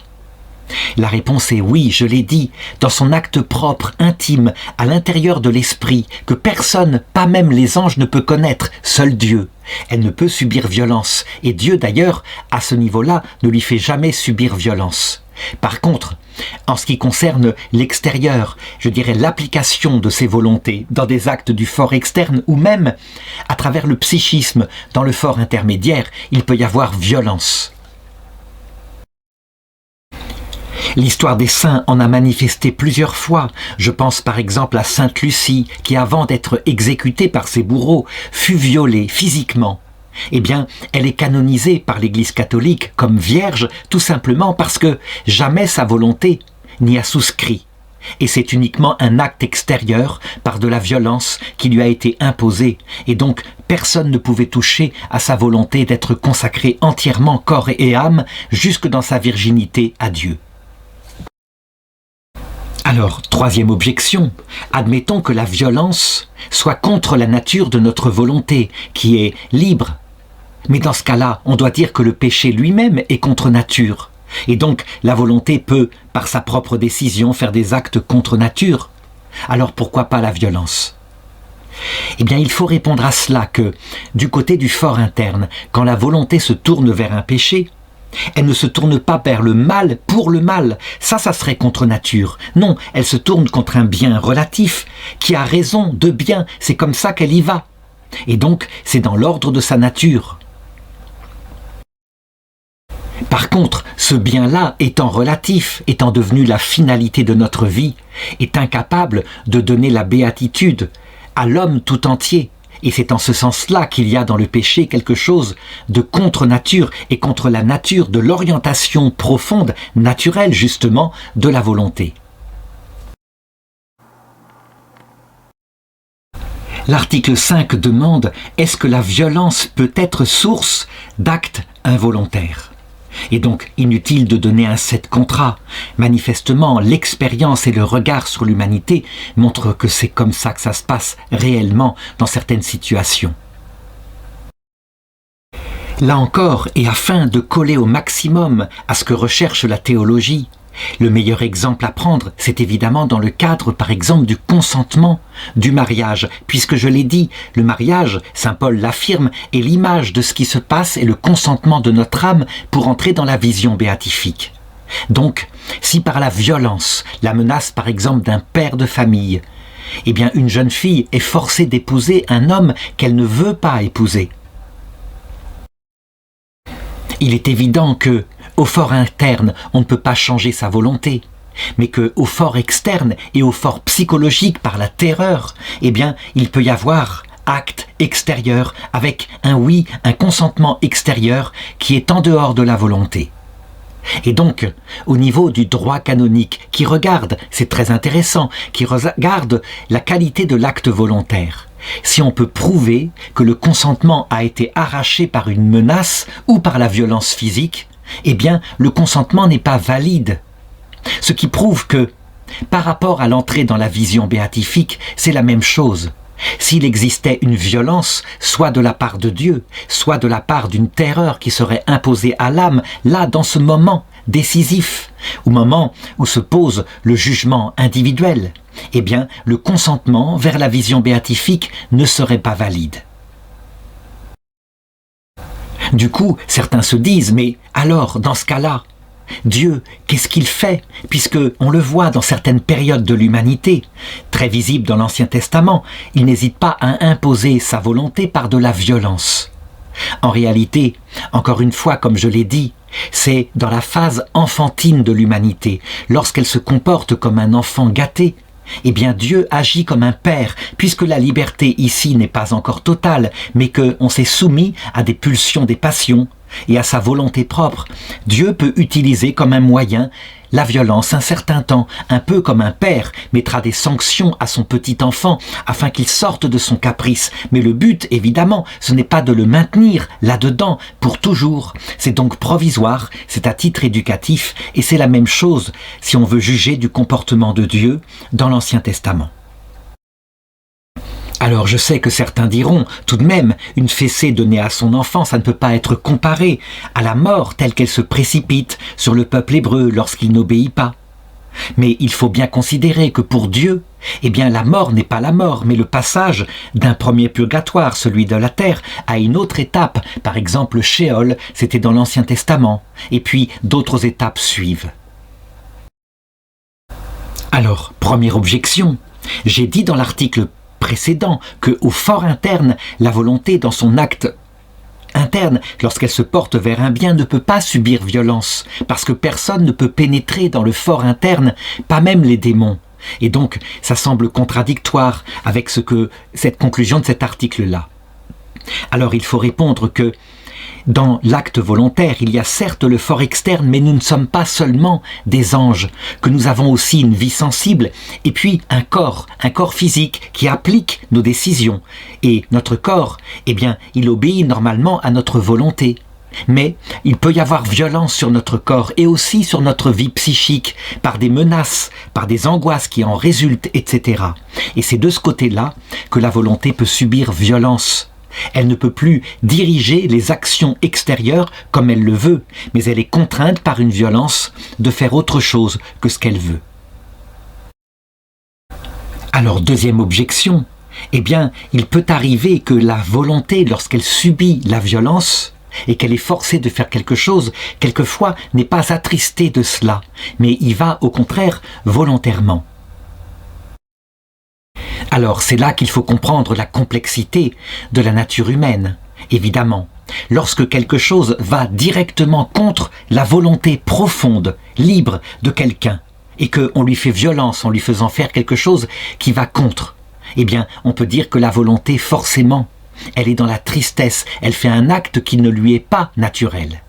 S1: La réponse est oui, je l'ai dit, dans son acte propre, intime, à l'intérieur de l'esprit, que personne, pas même les anges, ne peut connaître, seul Dieu. Elle ne peut subir violence, et Dieu d'ailleurs, à ce niveau-là, ne lui fait jamais subir violence. Par contre, en ce qui concerne l'extérieur, je dirais l'application de ses volontés dans des actes du fort externe, ou même à travers le psychisme, dans le fort intermédiaire, il peut y avoir violence. L'histoire des saints en a manifesté plusieurs fois. Je pense par exemple à Sainte Lucie, qui avant d'être exécutée par ses bourreaux, fut violée physiquement. Eh bien, elle est canonisée par l'Église catholique comme vierge, tout simplement parce que jamais sa volonté n'y a souscrit. Et c'est uniquement un acte extérieur, par de la violence, qui lui a été imposé. Et donc, personne ne pouvait toucher à sa volonté d'être consacrée entièrement corps et âme, jusque dans sa virginité à Dieu. Alors, troisième objection, admettons que la violence soit contre la nature de notre volonté, qui est libre. Mais dans ce cas-là, on doit dire que le péché lui-même est contre nature. Et donc, la volonté peut, par sa propre décision, faire des actes contre nature. Alors pourquoi pas la violence? Eh bien, il faut répondre à cela que, du côté du fort interne, quand la volonté se tourne vers un péché, elle ne se tourne pas vers le mal pour le mal, ça serait contre nature. Non, elle se tourne contre un bien relatif, qui a raison de bien, c'est comme ça qu'elle y va. Et donc, c'est dans l'ordre de sa nature. Par contre, ce bien-là, étant relatif, étant devenu la finalité de notre vie, est incapable de donner la béatitude à l'homme tout entier. Et c'est en ce sens-là qu'il y a dans le péché quelque chose de contre-nature et contre la nature de l'orientation profonde, naturelle justement, de la volonté. L'article 5 demande « Est-ce que la violence peut être source d'actes involontaires ?» Et donc, inutile de donner un set contrat. Manifestement, l'expérience et le regard sur l'humanité montrent que c'est comme ça que ça se passe réellement dans certaines situations. Là encore, et afin de coller au maximum à ce que recherche la théologie, Le meilleur exemple à prendre, c'est évidemment dans le cadre, par exemple, du consentement du mariage, puisque je l'ai dit, le mariage, saint Paul l'affirme, est l'image de ce qui se passe et le consentement de notre âme pour entrer dans la vision béatifique. Donc, si par la violence, la menace par exemple d'un père de famille, eh bien une jeune fille est forcée d'épouser un homme qu'elle ne veut pas épouser, il est évident que, au fort interne, on ne peut pas changer sa volonté, mais qu'au fort externe et au fort psychologique par la terreur, eh bien, il peut y avoir acte extérieur avec un oui, un consentement extérieur qui est en dehors de la volonté. Et donc, au niveau du droit canonique, qui regarde, c'est très intéressant, qui regarde la qualité de l'acte volontaire. Si on peut prouver que le consentement a été arraché par une menace ou par la violence physique, eh bien, le consentement n'est pas valide. Ce qui prouve que, par rapport à l'entrée dans la vision béatifique, c'est la même chose. S'il existait une violence, soit de la part de Dieu, soit de la part d'une terreur qui serait imposée à l'âme, là, dans ce moment décisif, au moment où se pose le jugement individuel, eh bien, le consentement vers la vision béatifique ne serait pas valide. Du coup, certains se disent, mais alors, dans ce cas-là, Dieu, qu'est-ce qu'il fait? Puisque on le voit dans certaines périodes de l'humanité, très visible dans l'Ancien Testament, il n'hésite pas à imposer sa volonté par de la violence. En réalité, encore une fois, comme je l'ai dit, c'est dans la phase enfantine de l'humanité, lorsqu'elle se comporte comme un enfant gâté, eh bien Dieu agit comme un père, puisque la liberté ici n'est pas encore totale, mais qu'on s'est soumis à des pulsions des passions et à sa volonté propre. Dieu peut utiliser comme un moyen la violence un certain temps, un peu comme un père mettra des sanctions à son petit enfant afin qu'il sorte de son caprice. Mais le but, évidemment, ce n'est pas de le maintenir là-dedans pour toujours. C'est donc provisoire, c'est à titre éducatif, et c'est la même chose si on veut juger du comportement de Dieu dans l'Ancien Testament. Alors je sais que certains diront, tout de même, une fessée donnée à son enfant, ça ne peut pas être comparé à la mort telle qu'elle se précipite sur le peuple hébreu lorsqu'il n'obéit pas. Mais il faut bien considérer que pour Dieu, eh bien la mort n'est pas la mort, mais le passage d'un premier purgatoire, celui de la terre, à une autre étape. Par exemple, le Sheol, c'était dans l'Ancien Testament, et puis d'autres étapes suivent. Alors, première objection, j'ai dit dans l'article précédent que au fort interne, la volonté dans son acte interne, lorsqu'elle se porte vers un bien, ne peut pas subir violence, parce que personne ne peut pénétrer dans le fort interne, pas même les démons. Et donc, ça semble contradictoire avec cette conclusion de cet article-là. Alors, il faut répondre que dans l'acte volontaire, il y a certes le fort externe, mais nous ne sommes pas seulement des anges, que nous avons aussi une vie sensible, et puis un corps physique qui applique nos décisions. Et notre corps, eh bien, il obéit normalement à notre volonté. Mais il peut y avoir violence sur notre corps et aussi sur notre vie psychique, par des menaces, par des angoisses qui en résultent, etc. Et c'est de ce côté-là que la volonté peut subir violence. Elle ne peut plus diriger les actions extérieures comme elle le veut, mais elle est contrainte par une violence de faire autre chose que ce qu'elle veut. Alors, deuxième objection, eh bien, il peut arriver que la volonté, lorsqu'elle subit la violence et qu'elle est forcée de faire quelque chose, quelquefois n'est pas attristée de cela, mais y va au contraire volontairement. Alors c'est là qu'il faut comprendre la complexité de la nature humaine, évidemment. Lorsque quelque chose va directement contre la volonté profonde, libre de quelqu'un, et qu'on lui fait violence en lui faisant faire quelque chose qui va contre, eh bien on peut dire que la volonté forcément, elle est dans la tristesse, elle fait un acte qui ne lui est pas naturel.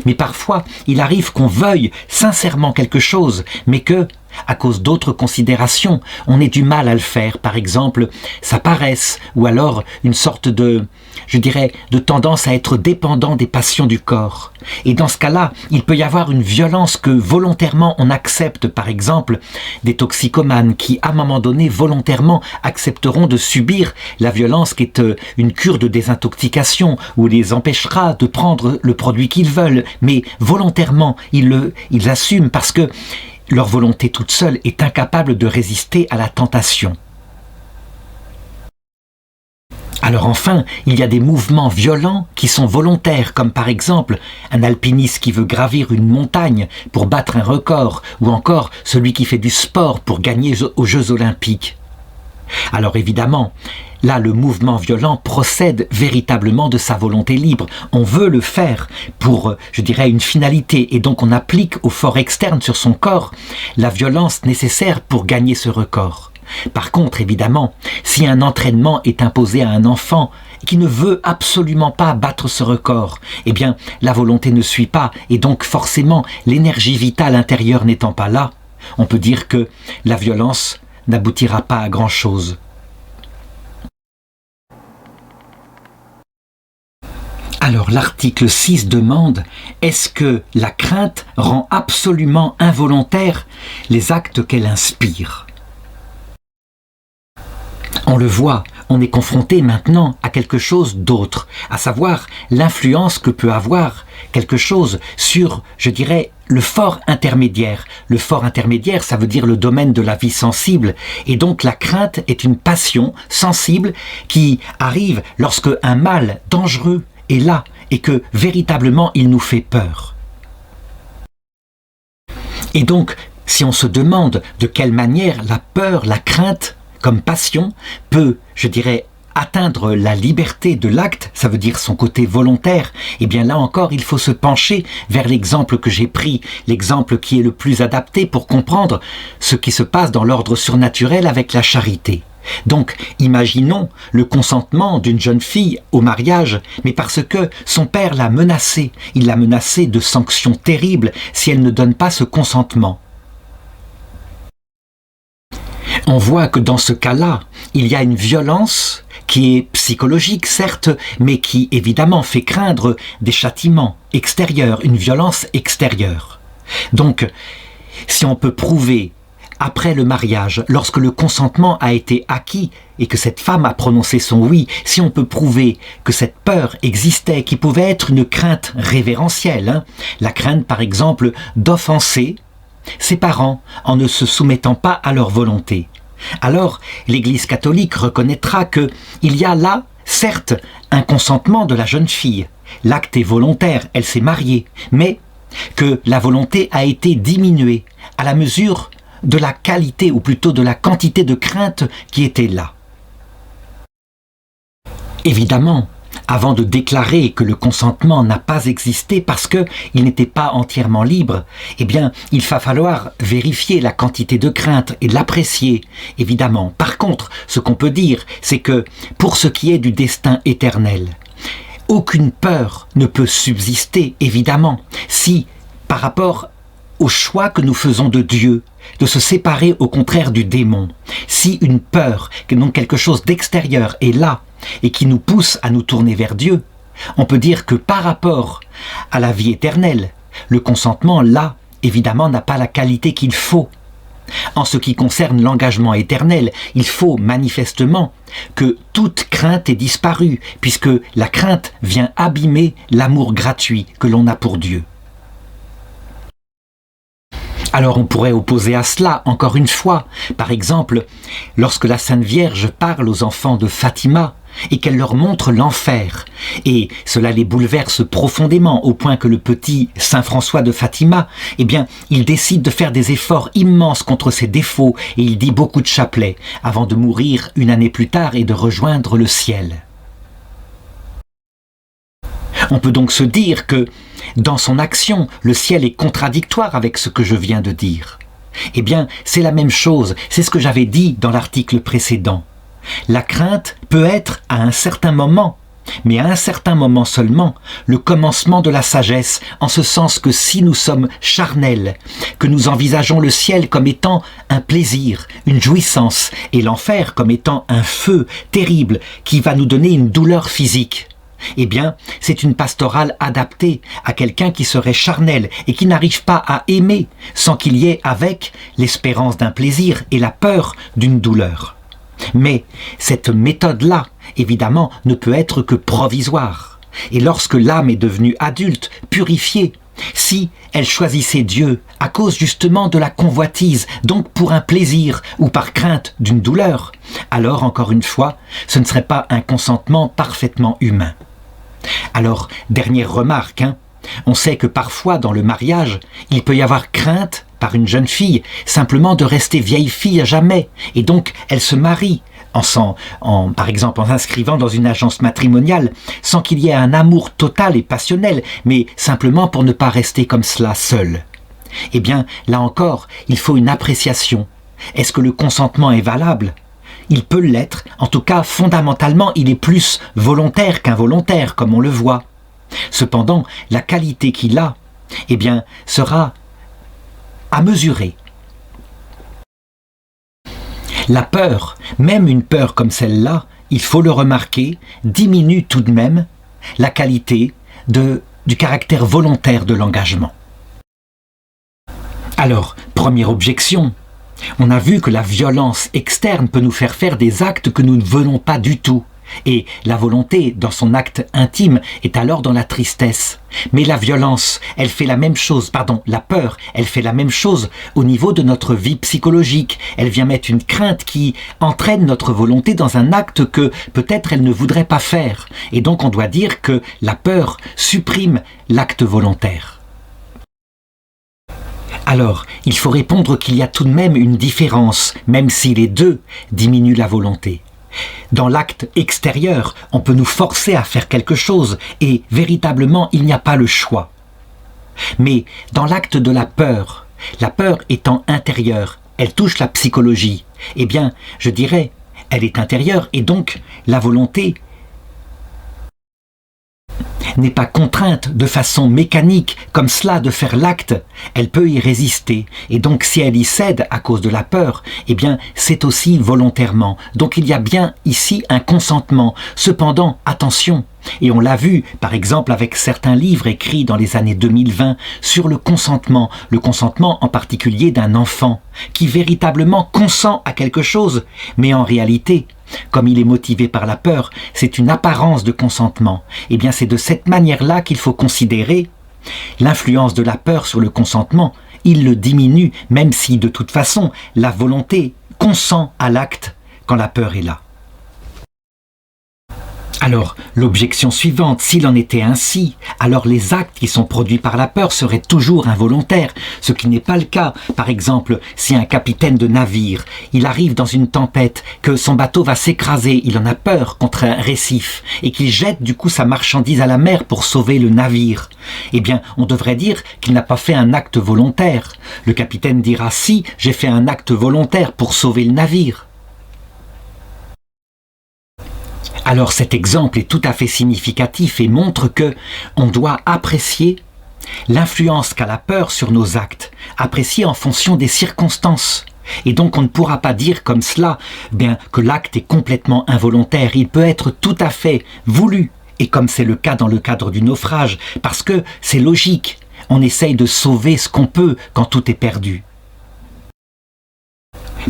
S1: Mais parfois, il arrive qu'on veuille sincèrement quelque chose, mais que, à cause d'autres considérations, on ait du mal à le faire. Par exemple, sa paresse, ou alors une sorte de je dirais, de tendance à être dépendant des passions du corps. Et dans ce cas-là, il peut y avoir une violence que volontairement on accepte. Par exemple, des toxicomanes qui, à un moment donné, volontairement accepteront de subir la violence qui est une cure de désintoxication ou les empêchera de prendre le produit qu'ils veulent. Mais volontairement, ils assument parce que leur volonté toute seule est incapable de résister à la tentation. Alors enfin, il y a des mouvements violents qui sont volontaires, comme par exemple un alpiniste qui veut gravir une montagne pour battre un record, ou encore celui qui fait du sport pour gagner aux Jeux Olympiques. Alors évidemment, là le mouvement violent procède véritablement de sa volonté libre. On veut le faire pour, je dirais, une finalité, et donc on applique au fort externe sur son corps la violence nécessaire pour gagner ce record. Par contre, évidemment, si un entraînement est imposé à un enfant qui ne veut absolument pas battre ce record, eh bien, la volonté ne suit pas, et donc forcément, l'énergie vitale intérieure n'étant pas là, on peut dire que la violence n'aboutira pas à grand-chose. Alors l'article 6 demande, est-ce que la crainte rend absolument involontaires les actes qu'elle inspire ? On le voit, on est confronté maintenant à quelque chose d'autre, à savoir l'influence que peut avoir quelque chose sur, je dirais, le fort intermédiaire. Le fort intermédiaire, ça veut dire le domaine de la vie sensible. Et donc la crainte est une passion sensible qui arrive lorsque un mal dangereux est là et que véritablement il nous fait peur. Et donc, si on se demande de quelle manière la peur, la crainte, comme passion, peut, je dirais, atteindre la liberté de l'acte, ça veut dire son côté volontaire, et bien là encore, il faut se pencher vers l'exemple que j'ai pris, l'exemple qui est le plus adapté pour comprendre ce qui se passe dans l'ordre surnaturel avec la charité. Donc, imaginons le consentement d'une jeune fille au mariage, mais parce que son père l'a menacée, il l'a menacée de sanctions terribles si elle ne donne pas ce consentement. On voit que dans ce cas-là, il y a une violence qui est psychologique, certes, mais qui évidemment fait craindre des châtiments extérieurs, une violence extérieure. Donc, si on peut prouver, après le mariage, lorsque le consentement a été acquis et que cette femme a prononcé son oui, si on peut prouver que cette peur existait, qui pouvait être une crainte révérentielle, la crainte par exemple d'offenser ses parents en ne se soumettant pas à leur volonté, alors l'Église catholique reconnaîtra qu'il y a là, certes, un consentement de la jeune fille. L'acte est volontaire, elle s'est mariée, mais que la volonté a été diminuée à la mesure de la qualité, ou plutôt de la quantité de crainte qui était là. Évidemment, avant de déclarer que le consentement n'a pas existé parce qu'il n'était pas entièrement libre, eh bien, il va falloir vérifier la quantité de crainte et l'apprécier, évidemment. Par contre, ce qu'on peut dire, c'est que pour ce qui est du destin éternel, aucune peur ne peut subsister, évidemment, si, par rapport au choix que nous faisons de Dieu, de se séparer au contraire du démon, si une peur, donc quelque chose d'extérieur est là, et qui nous pousse à nous tourner vers Dieu, on peut dire que par rapport à la vie éternelle, le consentement, là, évidemment, n'a pas la qualité qu'il faut. En ce qui concerne l'engagement éternel, il faut manifestement que toute crainte ait disparu, puisque la crainte vient abîmer l'amour gratuit que l'on a pour Dieu. Alors on pourrait opposer à cela, encore une fois, par exemple, lorsque la Sainte Vierge parle aux enfants de Fatima et qu'elle leur montre l'enfer, et cela les bouleverse profondément au point que le petit Saint François de Fatima, eh bien, il décide de faire des efforts immenses contre ses défauts et il dit beaucoup de chapelets avant de mourir une année plus tard et de rejoindre le ciel. On peut donc se dire que, dans son action, le ciel est contradictoire avec ce que je viens de dire. Eh bien, c'est la même chose, c'est ce que j'avais dit dans l'article précédent. La crainte peut être, à un certain moment, mais à un certain moment seulement, le commencement de la sagesse, en ce sens que si nous sommes charnels, que nous envisageons le ciel comme étant un plaisir, une jouissance, et l'enfer comme étant un feu terrible qui va nous donner une douleur physique, eh bien, c'est une pastorale adaptée à quelqu'un qui serait charnel et qui n'arrive pas à aimer sans qu'il y ait avec l'espérance d'un plaisir et la peur d'une douleur. Mais cette méthode-là, évidemment, ne peut être que provisoire. Et lorsque l'âme est devenue adulte, purifiée, si elle choisissait Dieu à cause justement de la convoitise, donc pour un plaisir ou par crainte d'une douleur, alors encore une fois, ce ne serait pas un consentement parfaitement humain. Alors, dernière remarque, on sait que parfois dans le mariage, il peut y avoir crainte par une jeune fille simplement de rester vieille fille à jamais, et donc elle se marie, par exemple en s'inscrivant dans une agence matrimoniale, sans qu'il y ait un amour total et passionnel, mais simplement pour ne pas rester comme cela seule. Eh bien, là encore, il faut une appréciation. Est-ce que le consentement est valable ? Il peut l'être, en tout cas fondamentalement il est plus volontaire qu'involontaire, comme on le voit. Cependant, la qualité qu'il a, eh bien, sera à mesurer. La peur, même une peur comme celle-là, il faut le remarquer, diminue tout de même la qualité du caractère volontaire de l'engagement. Alors, première objection, on a vu que la violence externe peut nous faire des actes que nous ne voulons pas du tout. Et la volonté, dans son acte intime, est alors dans la tristesse. Mais la violence, elle fait la même chose, la peur, elle fait la même chose au niveau de notre vie psychologique. Elle vient mettre une crainte qui entraîne notre volonté dans un acte que peut-être elle ne voudrait pas faire. Et donc on doit dire que la peur supprime l'acte volontaire. Alors, il faut répondre qu'il y a tout de même une différence, même si les deux diminuent la volonté. Dans l'acte extérieur, on peut nous forcer à faire quelque chose et véritablement il n'y a pas le choix. Mais dans l'acte de la peur étant intérieure, elle touche la psychologie, eh bien, je dirais, elle est intérieure et donc la volonté n'est pas contrainte de façon mécanique comme cela de faire l'acte, elle peut y résister. Et donc si elle y cède à cause de la peur, eh bien c'est aussi volontairement. Donc il y a bien ici un consentement. Cependant, attention, et on l'a vu par exemple avec certains livres écrits dans les années 2020 sur le consentement en particulier d'un enfant qui véritablement consent à quelque chose, mais en réalité, comme il est motivé par la peur, c'est une apparence de consentement. Eh bien, c'est de cette manière-là qu'il faut considérer l'influence de la peur sur le consentement. Il le diminue, même si, de toute façon, la volonté consent à l'acte quand la peur est là. Alors, l'objection suivante, s'il en était ainsi, alors les actes qui sont produits par la peur seraient toujours involontaires, ce qui n'est pas le cas. Par exemple, si un capitaine de navire, il arrive dans une tempête, que son bateau va s'écraser, il en a peur contre un récif, et qu'il jette du coup sa marchandise à la mer pour sauver le navire, eh bien, on devrait dire qu'il n'a pas fait un acte volontaire. Le capitaine dira « Si, j'ai fait un acte volontaire pour sauver le navire ». Alors cet exemple est tout à fait significatif et montre que on doit apprécier l'influence qu'a la peur sur nos actes, apprécier en fonction des circonstances. Et donc on ne pourra pas dire comme cela que l'acte est complètement involontaire, il peut être tout à fait voulu, et comme c'est le cas dans le cadre du naufrage, parce que c'est logique, on essaye de sauver ce qu'on peut quand tout est perdu.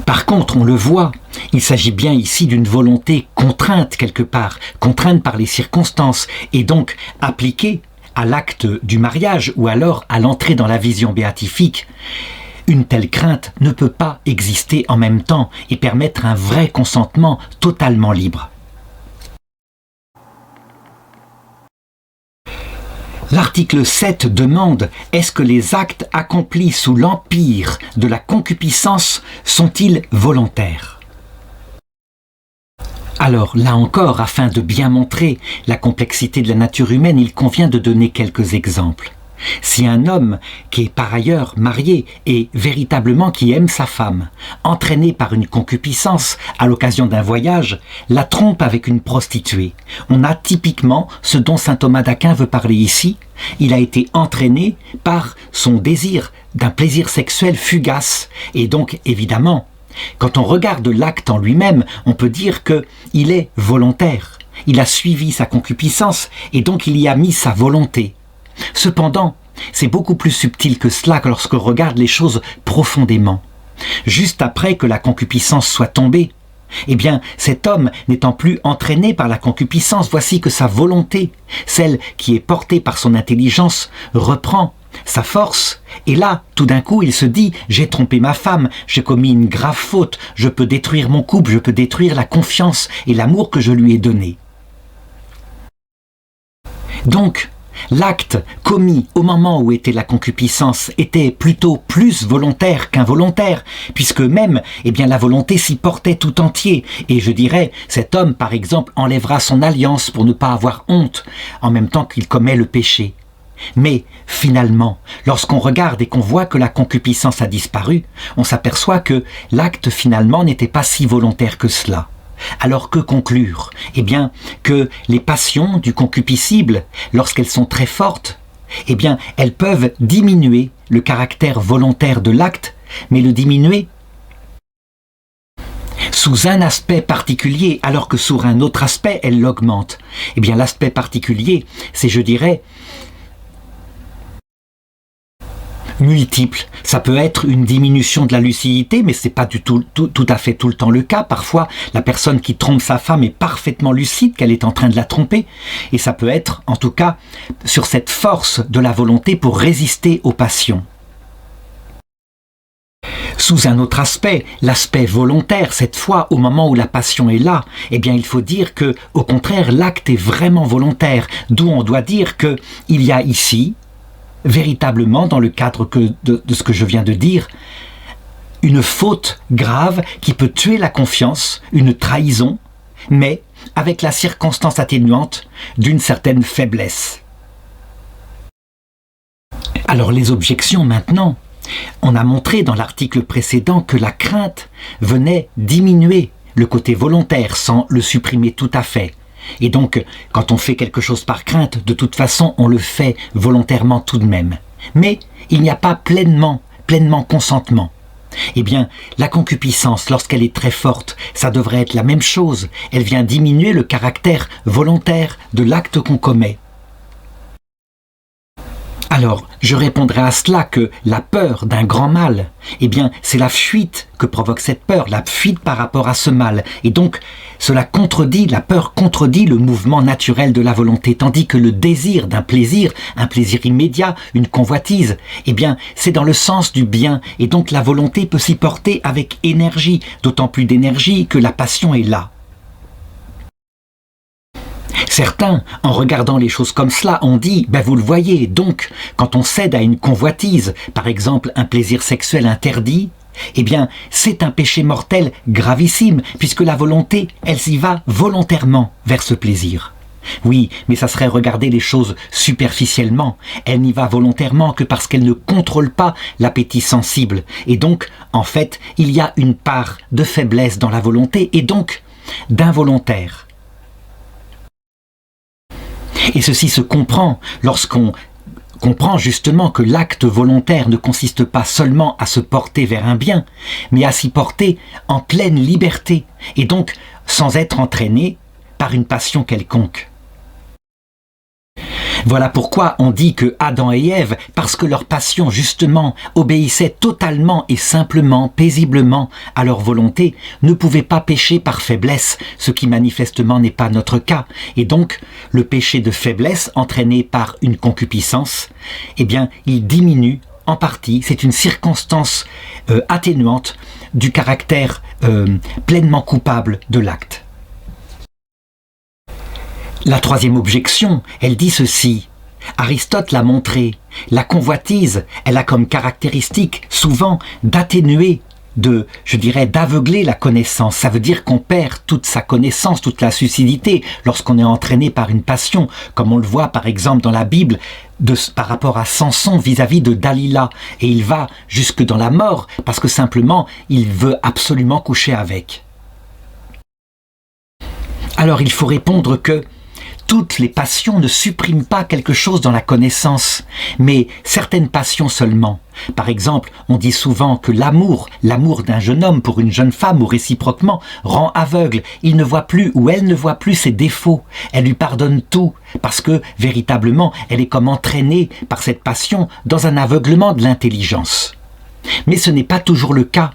S1: Par contre, on le voit, il s'agit bien ici d'une volonté contrainte quelque part, contrainte par les circonstances, et donc appliquée à l'acte du mariage ou alors à l'entrée dans la vision béatifique. Une telle crainte ne peut pas exister en même temps et permettre un vrai consentement totalement libre. L'article 7 demande « Est-ce que les actes accomplis sous l'empire de la concupiscence sont-ils volontaires ?» Alors, là encore, afin de bien montrer la complexité de la nature humaine, il convient de donner quelques exemples. Si un homme qui est par ailleurs marié et véritablement qui aime sa femme, entraîné par une concupiscence à l'occasion d'un voyage, la trompe avec une prostituée, on a typiquement ce dont saint Thomas d'Aquin veut parler ici. Il a été entraîné par son désir d'un plaisir sexuel fugace. Et donc, évidemment, quand on regarde l'acte en lui-même, on peut dire qu'il est volontaire. Il a suivi sa concupiscence et donc il y a mis sa volonté. Cependant, c'est beaucoup plus subtil que cela lorsqu'on regarde les choses profondément. Juste après que la concupiscence soit tombée, eh bien, cet homme n'étant plus entraîné par la concupiscence, voici que sa volonté, celle qui est portée par son intelligence, reprend sa force. Et là, tout d'un coup, il se dit « J'ai trompé ma femme, j'ai commis une grave faute, je peux détruire mon couple, je peux détruire la confiance et l'amour que je lui ai donné. » Donc, l'acte commis au moment où était la concupiscence était plutôt plus volontaire qu'involontaire, puisque même, eh bien, la volonté s'y portait tout entier. Et je dirais, cet homme, par exemple, enlèvera son alliance pour ne pas avoir honte, en même temps qu'il commet le péché. Mais, finalement, lorsqu'on regarde et qu'on voit que la concupiscence a disparu, on s'aperçoit que l'acte, finalement, n'était pas si volontaire que cela. Alors que conclure? Eh bien, que les passions du concupiscible, lorsqu'elles sont très fortes, eh bien, elles peuvent diminuer le caractère volontaire de l'acte, mais le diminuer sous un aspect particulier, alors que sous un autre aspect, elles l'augmentent. Eh bien, l'aspect particulier, c'est, je dirais, multiple. Ça peut être une diminution de la lucidité, mais c'est pas du tout à fait tout le temps le cas. Parfois, la personne qui trompe sa femme est parfaitement lucide qu'elle est en train de la tromper. Et ça peut être, en tout cas, sur cette force de la volonté pour résister aux passions. Sous un autre aspect, l'aspect volontaire, cette fois, au moment où la passion est là, eh bien, il faut dire que, au contraire, l'acte est vraiment volontaire. D'où on doit dire que il y a ici, véritablement, dans le cadre de ce que je viens de dire, une faute grave qui peut tuer la confiance, une trahison, mais avec la circonstance atténuante d'une certaine faiblesse. Alors les objections maintenant, on a montré dans l'article précédent que la crainte venait diminuer le côté volontaire sans le supprimer tout à fait. Et donc, quand on fait quelque chose par crainte, de toute façon, on le fait volontairement tout de même. Mais il n'y a pas pleinement consentement. Eh bien, la concupiscence, lorsqu'elle est très forte, ça devrait être la même chose. Elle vient diminuer le caractère volontaire de l'acte qu'on commet. Alors, je répondrai à cela que la peur d'un grand mal, eh bien, c'est la fuite que provoque cette peur, la fuite par rapport à ce mal. Et donc, cela contredit, la peur contredit le mouvement naturel de la volonté, tandis que le désir d'un plaisir, un plaisir immédiat, une convoitise, eh bien, c'est dans le sens du bien. Et donc, la volonté peut s'y porter avec énergie, d'autant plus d'énergie que la passion est là. Certains, en regardant les choses comme cela, ont dit, vous le voyez, donc, quand on cède à une convoitise, par exemple un plaisir sexuel interdit, eh bien, c'est un péché mortel gravissime, puisque la volonté, elle s'y va volontairement vers ce plaisir. Oui, mais ça serait regarder les choses superficiellement. Elle n'y va volontairement que parce qu'elle ne contrôle pas l'appétit sensible. Et donc, en fait, il y a une part de faiblesse dans la volonté, et donc d'involontaire. Et ceci se comprend lorsqu'on comprend justement que l'acte volontaire ne consiste pas seulement à se porter vers un bien, mais à s'y porter en pleine liberté, et donc sans être entraîné par une passion quelconque. Voilà pourquoi on dit que Adam et Ève, parce que leur passion justement obéissait totalement et simplement, paisiblement à leur volonté, ne pouvaient pas pécher par faiblesse, ce qui manifestement n'est pas notre cas. Et donc, le péché de faiblesse entraîné par une concupiscence, eh bien, il diminue en partie, c'est une circonstance atténuante du caractère pleinement coupable de l'acte. La troisième objection, elle dit ceci. Aristote l'a montré, la convoitise, elle a comme caractéristique souvent d'atténuer, d'aveugler la connaissance. Ça veut dire qu'on perd toute sa connaissance, toute la lucidité lorsqu'on est entraîné par une passion, comme on le voit par exemple dans la Bible, par rapport à Samson vis-à-vis de Dalila, et il va jusque dans la mort parce que simplement il veut absolument coucher avec. Alors il faut répondre que toutes les passions ne suppriment pas quelque chose dans la connaissance, mais certaines passions seulement. Par exemple, on dit souvent que l'amour d'un jeune homme pour une jeune femme ou réciproquement, rend aveugle. Il ne voit plus ou elle ne voit plus ses défauts. Elle lui pardonne tout, parce que, véritablement, elle est comme entraînée par cette passion dans un aveuglement de l'intelligence. Mais ce n'est pas toujours le cas.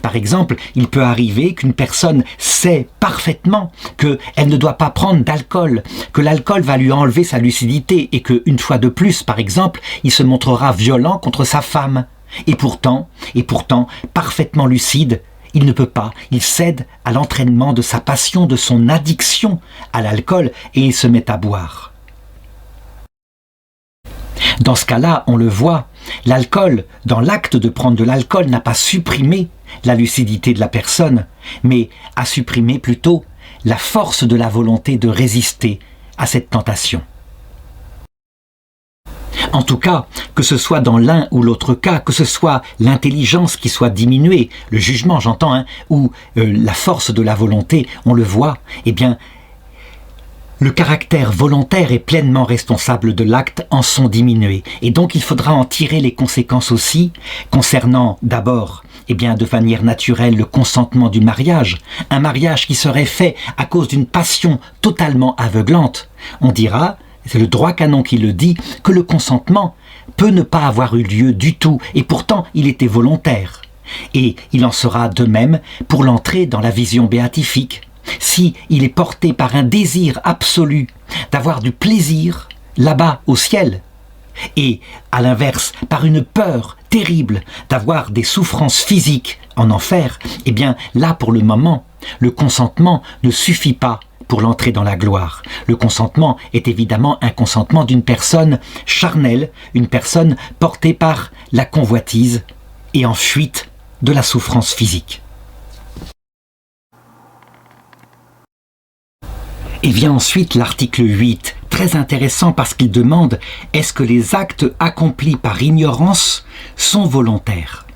S1: Par exemple, il peut arriver qu'une personne sait parfaitement qu'elle ne doit pas prendre d'alcool, que l'alcool va lui enlever sa lucidité et qu'une fois de plus, par exemple, il se montrera violent contre sa femme. Et pourtant, parfaitement lucide, il ne peut pas, il cède à l'entraînement de sa passion, de son addiction à l'alcool et il se met à boire. Dans ce cas-là, on le voit, l'alcool, dans l'acte de prendre de l'alcool, n'a pas supprimé la lucidité de la personne, mais a supprimé plutôt la force de la volonté de résister à cette tentation. En tout cas, que ce soit dans l'un ou l'autre cas, que ce soit l'intelligence qui soit diminuée, le jugement j'entends, ou la force de la volonté, on le voit, eh bien, le caractère volontaire et pleinement responsable de l'acte en sont diminués. Et donc il faudra en tirer les conséquences aussi, concernant d'abord, eh bien, de manière naturelle, le consentement du mariage. Un mariage qui serait fait à cause d'une passion totalement aveuglante. On dira, c'est le droit canon qui le dit, que le consentement peut ne pas avoir eu lieu du tout, et pourtant il était volontaire. Et il en sera de même pour l'entrée dans la vision béatifique. Si il est porté par un désir absolu d'avoir du plaisir là-bas au ciel, et à l'inverse par une peur terrible d'avoir des souffrances physiques en enfer, eh bien là pour le moment, le consentement ne suffit pas pour l'entrée dans la gloire. Le consentement est évidemment un consentement d'une personne charnelle, une personne portée par la convoitise et en fuite de la souffrance physique. Et vient ensuite l'article 8, très intéressant parce qu'il demande « Est-ce que les actes accomplis par ignorance sont volontaires ?»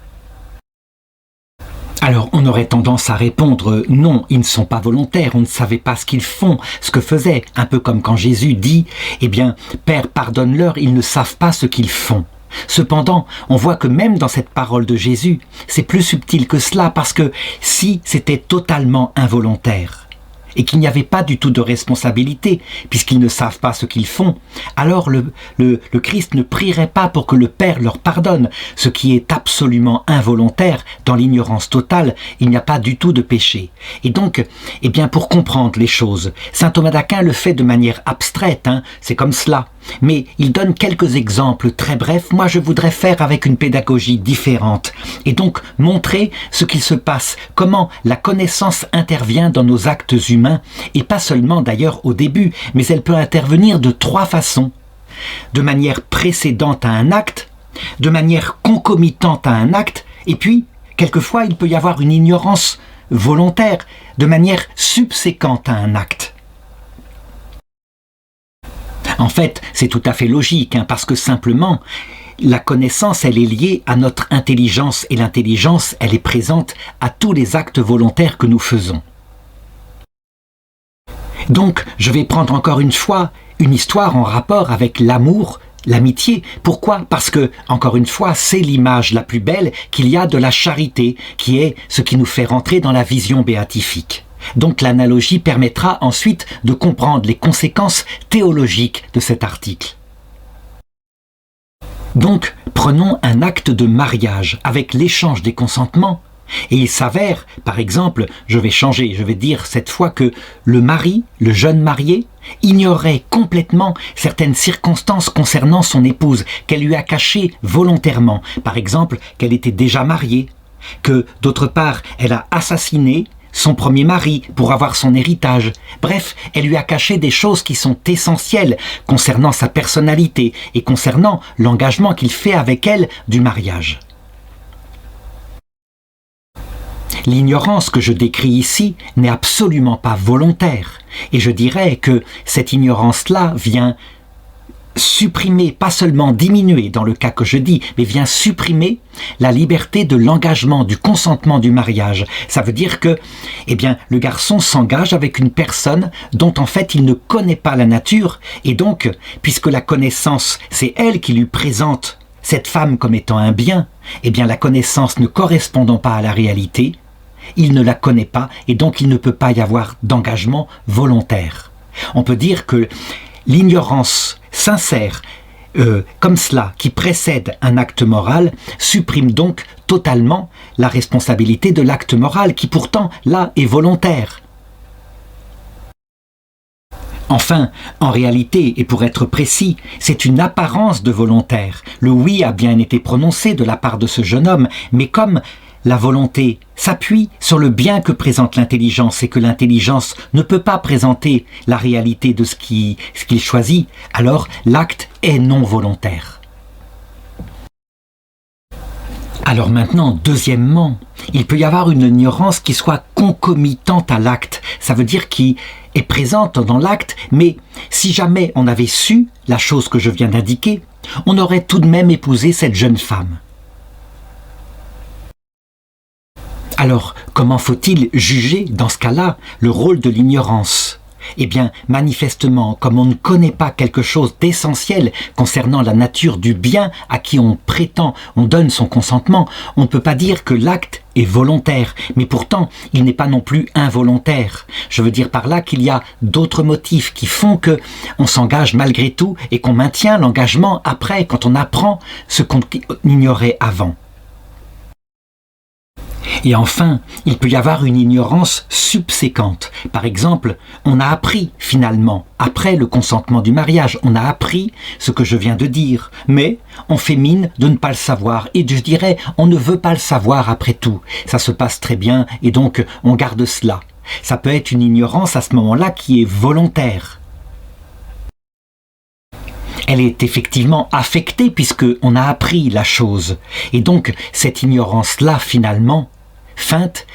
S1: Alors on aurait tendance à répondre « Non, ils ne sont pas volontaires, on ne savait pas ce qu'ils font, ce que faisaient. » Un peu comme quand Jésus dit « Eh bien, Père, pardonne-leur, ils ne savent pas ce qu'ils font. » Cependant, on voit que même dans cette parole de Jésus, c'est plus subtil que cela parce que si c'était totalement involontaire, et qu'il n'y avait pas du tout de responsabilité, puisqu'ils ne savent pas ce qu'ils font, alors le Christ ne prierait pas pour que le Père leur pardonne. Ce qui est absolument involontaire, dans l'ignorance totale, il n'y a pas du tout de péché. Et donc, eh bien, pour comprendre les choses, saint Thomas d'Aquin le fait de manière abstraite, c'est comme cela. Mais il donne quelques exemples très brefs. Moi, je voudrais faire avec une pédagogie différente et donc montrer ce qu'il se passe, comment la connaissance intervient dans nos actes humains et pas seulement d'ailleurs au début, mais elle peut intervenir de 3 façons. De manière précédente à un acte, de manière concomitante à un acte et puis, quelquefois, il peut y avoir une ignorance volontaire de manière subséquente à un acte. En fait, c'est tout à fait logique, parce que simplement, la connaissance, elle est liée à notre intelligence, et l'intelligence, elle est présente à tous les actes volontaires que nous faisons. Donc, je vais prendre encore une fois une histoire en rapport avec l'amour, l'amitié. Pourquoi ? Parce que, encore une fois, c'est l'image la plus belle qu'il y a de la charité, qui est ce qui nous fait rentrer dans la vision béatifique. Donc l'analogie permettra ensuite de comprendre les conséquences théologiques de cet article. Donc, prenons un acte de mariage avec l'échange des consentements. Et il s'avère, par exemple, je vais dire cette fois que le mari, le jeune marié, ignorait complètement certaines circonstances concernant son épouse qu'elle lui a cachées volontairement. Par exemple, qu'elle était déjà mariée, que d'autre part, elle a assassiné son premier mari pour avoir son héritage. Bref, elle lui a caché des choses qui sont essentielles concernant sa personnalité et concernant l'engagement qu'il fait avec elle du mariage. L'ignorance que je décris ici n'est absolument pas volontaire. Et je dirais que cette ignorance-là vient supprimer, pas seulement diminuer dans le cas que je dis, mais vient supprimer la liberté de l'engagement, du consentement du mariage. Ça veut dire que, eh bien, le garçon s'engage avec une personne dont en fait il ne connaît pas la nature, et donc, puisque la connaissance, c'est elle qui lui présente cette femme comme étant un bien, eh bien la connaissance ne correspondant pas à la réalité, il ne la connaît pas, et donc il ne peut pas y avoir d'engagement volontaire. On peut dire que l'ignorance sincère, comme cela, qui précède un acte moral, supprime donc totalement la responsabilité de l'acte moral, qui pourtant, là, est volontaire. Enfin, en réalité, et pour être précis, c'est une apparence de volontaire. Le oui a bien été prononcé de la part de ce jeune homme, mais comme la volonté s'appuie sur le bien que présente l'intelligence et que l'intelligence ne peut pas présenter la réalité de ce qu'il choisit, alors l'acte est non volontaire. Alors maintenant, deuxièmement, il peut y avoir une ignorance qui soit concomitante à l'acte. Ça veut dire qui est présente dans l'acte, mais si jamais on avait su la chose que je viens d'indiquer, on aurait tout de même épousé cette jeune femme. Alors, comment faut-il juger, dans ce cas-là, le rôle de l'ignorance ? Eh bien, manifestement, comme on ne connaît pas quelque chose d'essentiel concernant la nature du bien à qui on prétend, on donne son consentement, on ne peut pas dire que l'acte est volontaire, mais pourtant, il n'est pas non plus involontaire. Je veux dire par là qu'il y a d'autres motifs qui font que on s'engage malgré tout et qu'on maintient l'engagement après, quand on apprend ce qu'on ignorait avant. Et enfin, il peut y avoir une ignorance subséquente. Par exemple, on a appris finalement, après le consentement du mariage, on a appris ce que je viens de dire, mais on fait mine de ne pas le savoir. Et je dirais, on ne veut pas le savoir après tout. Ça se passe très bien et donc on garde cela. Ça peut être une ignorance à ce moment-là qui est volontaire. Elle est effectivement affectée puisqu'on a appris la chose. Et donc, cette ignorance-là, finalement, feinte,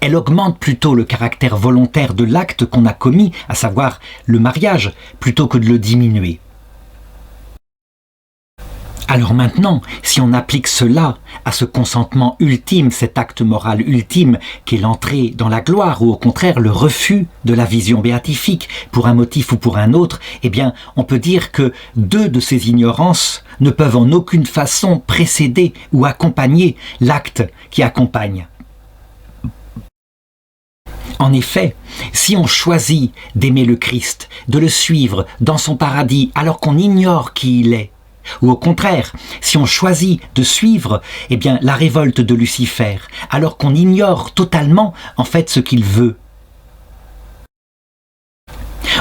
S1: elle augmente plutôt le caractère volontaire de l'acte qu'on a commis, à savoir le mariage, plutôt que de le diminuer. Alors maintenant, si on applique cela à ce consentement ultime, cet acte moral ultime qui est l'entrée dans la gloire ou au contraire le refus de la vision béatifique pour un motif ou pour un autre, eh bien on peut dire que deux de ces ignorances ne peuvent en aucune façon précéder ou accompagner l'acte qui accompagne. En effet, si on choisit d'aimer le Christ, de le suivre dans son paradis alors qu'on ignore qui il est, ou au contraire, si on choisit de suivre eh bien, la révolte de Lucifer, alors qu'on ignore totalement en fait ce qu'il veut.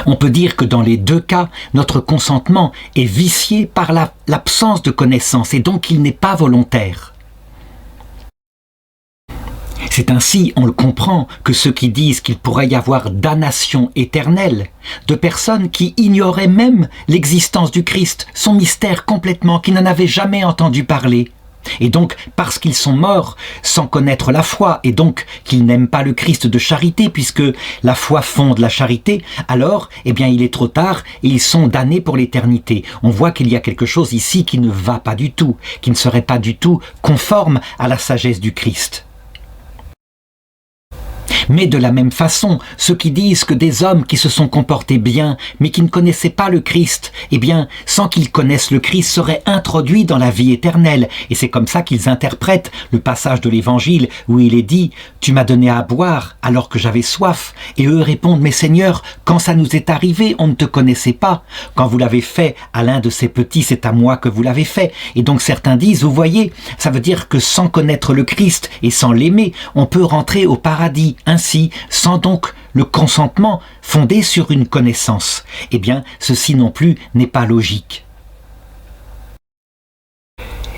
S1: On peut dire que dans les deux cas, notre consentement est vicié par l'absence de connaissance et donc il n'est pas volontaire. C'est ainsi, on le comprend, que ceux qui disent qu'il pourrait y avoir damnation éternelle, de personnes qui ignoraient même l'existence du Christ, son mystère complètement, qui n'en avaient jamais entendu parler. Et donc, parce qu'ils sont morts sans connaître la foi, et donc qu'ils n'aiment pas le Christ de charité, puisque la foi fonde la charité, alors, eh bien, il est trop tard, et ils sont damnés pour l'éternité. On voit qu'il y a quelque chose ici qui ne va pas du tout, qui ne serait pas du tout conforme à la sagesse du Christ. Mais de la même façon, ceux qui disent que des hommes qui se sont comportés bien, mais qui ne connaissaient pas le Christ, eh bien, sans qu'ils connaissent le Christ, seraient introduits dans la vie éternelle. Et c'est comme ça qu'ils interprètent le passage de l'Évangile où il est dit « Tu m'as donné à boire alors que j'avais soif ». Et eux répondent « Mais Seigneur, quand ça nous est arrivé, on ne te connaissait pas. Quand vous l'avez fait à l'un de ces petits, c'est à moi que vous l'avez fait. » Et donc certains disent « Vous voyez, ça veut dire que sans connaître le Christ et sans l'aimer, on peut rentrer au paradis. Ainsi, sans donc le consentement fondé sur une connaissance. Eh bien, ceci non plus n'est pas logique.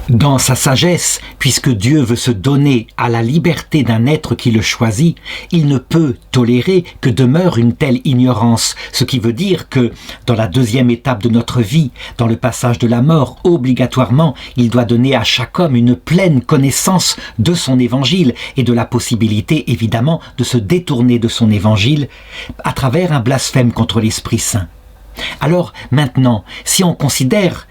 S1: Dans sa sagesse, puisque Dieu veut se donner à la liberté d'un être qui le choisit, il ne peut tolérer que demeure une telle ignorance, ce qui veut dire que, dans la deuxième étape de notre vie, dans le passage de la mort, obligatoirement, il doit donner à chaque homme une pleine connaissance de son évangile et de la possibilité, évidemment, de se détourner de son évangile à travers un blasphème contre l'Esprit Saint. Alors maintenant, si on considère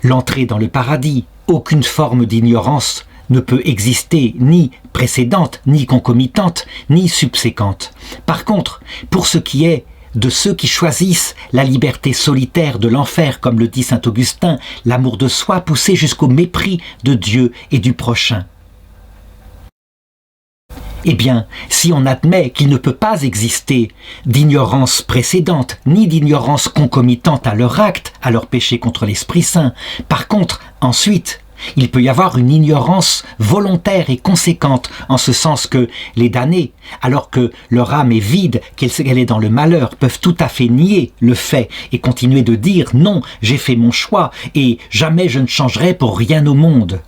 S1: l'entrée dans le paradis, aucune forme d'ignorance ne peut exister, ni précédente, ni concomitante, ni subséquente. Par contre, pour ce qui est de ceux qui choisissent la liberté solitaire de l'enfer, comme le dit saint Augustin, l'amour de soi poussé jusqu'au mépris de Dieu et du prochain. Eh bien, si on admet qu'il ne peut pas exister d'ignorance précédente, ni d'ignorance concomitante à leur acte, à leur péché contre l'Esprit Saint, par contre, ensuite, il peut y avoir une ignorance volontaire et conséquente, en ce sens que les damnés, alors que leur âme est vide, qu'elle est dans le malheur, peuvent tout à fait nier le fait et continuer de dire « Non, j'ai fait mon choix et jamais je ne changerai pour rien au monde ».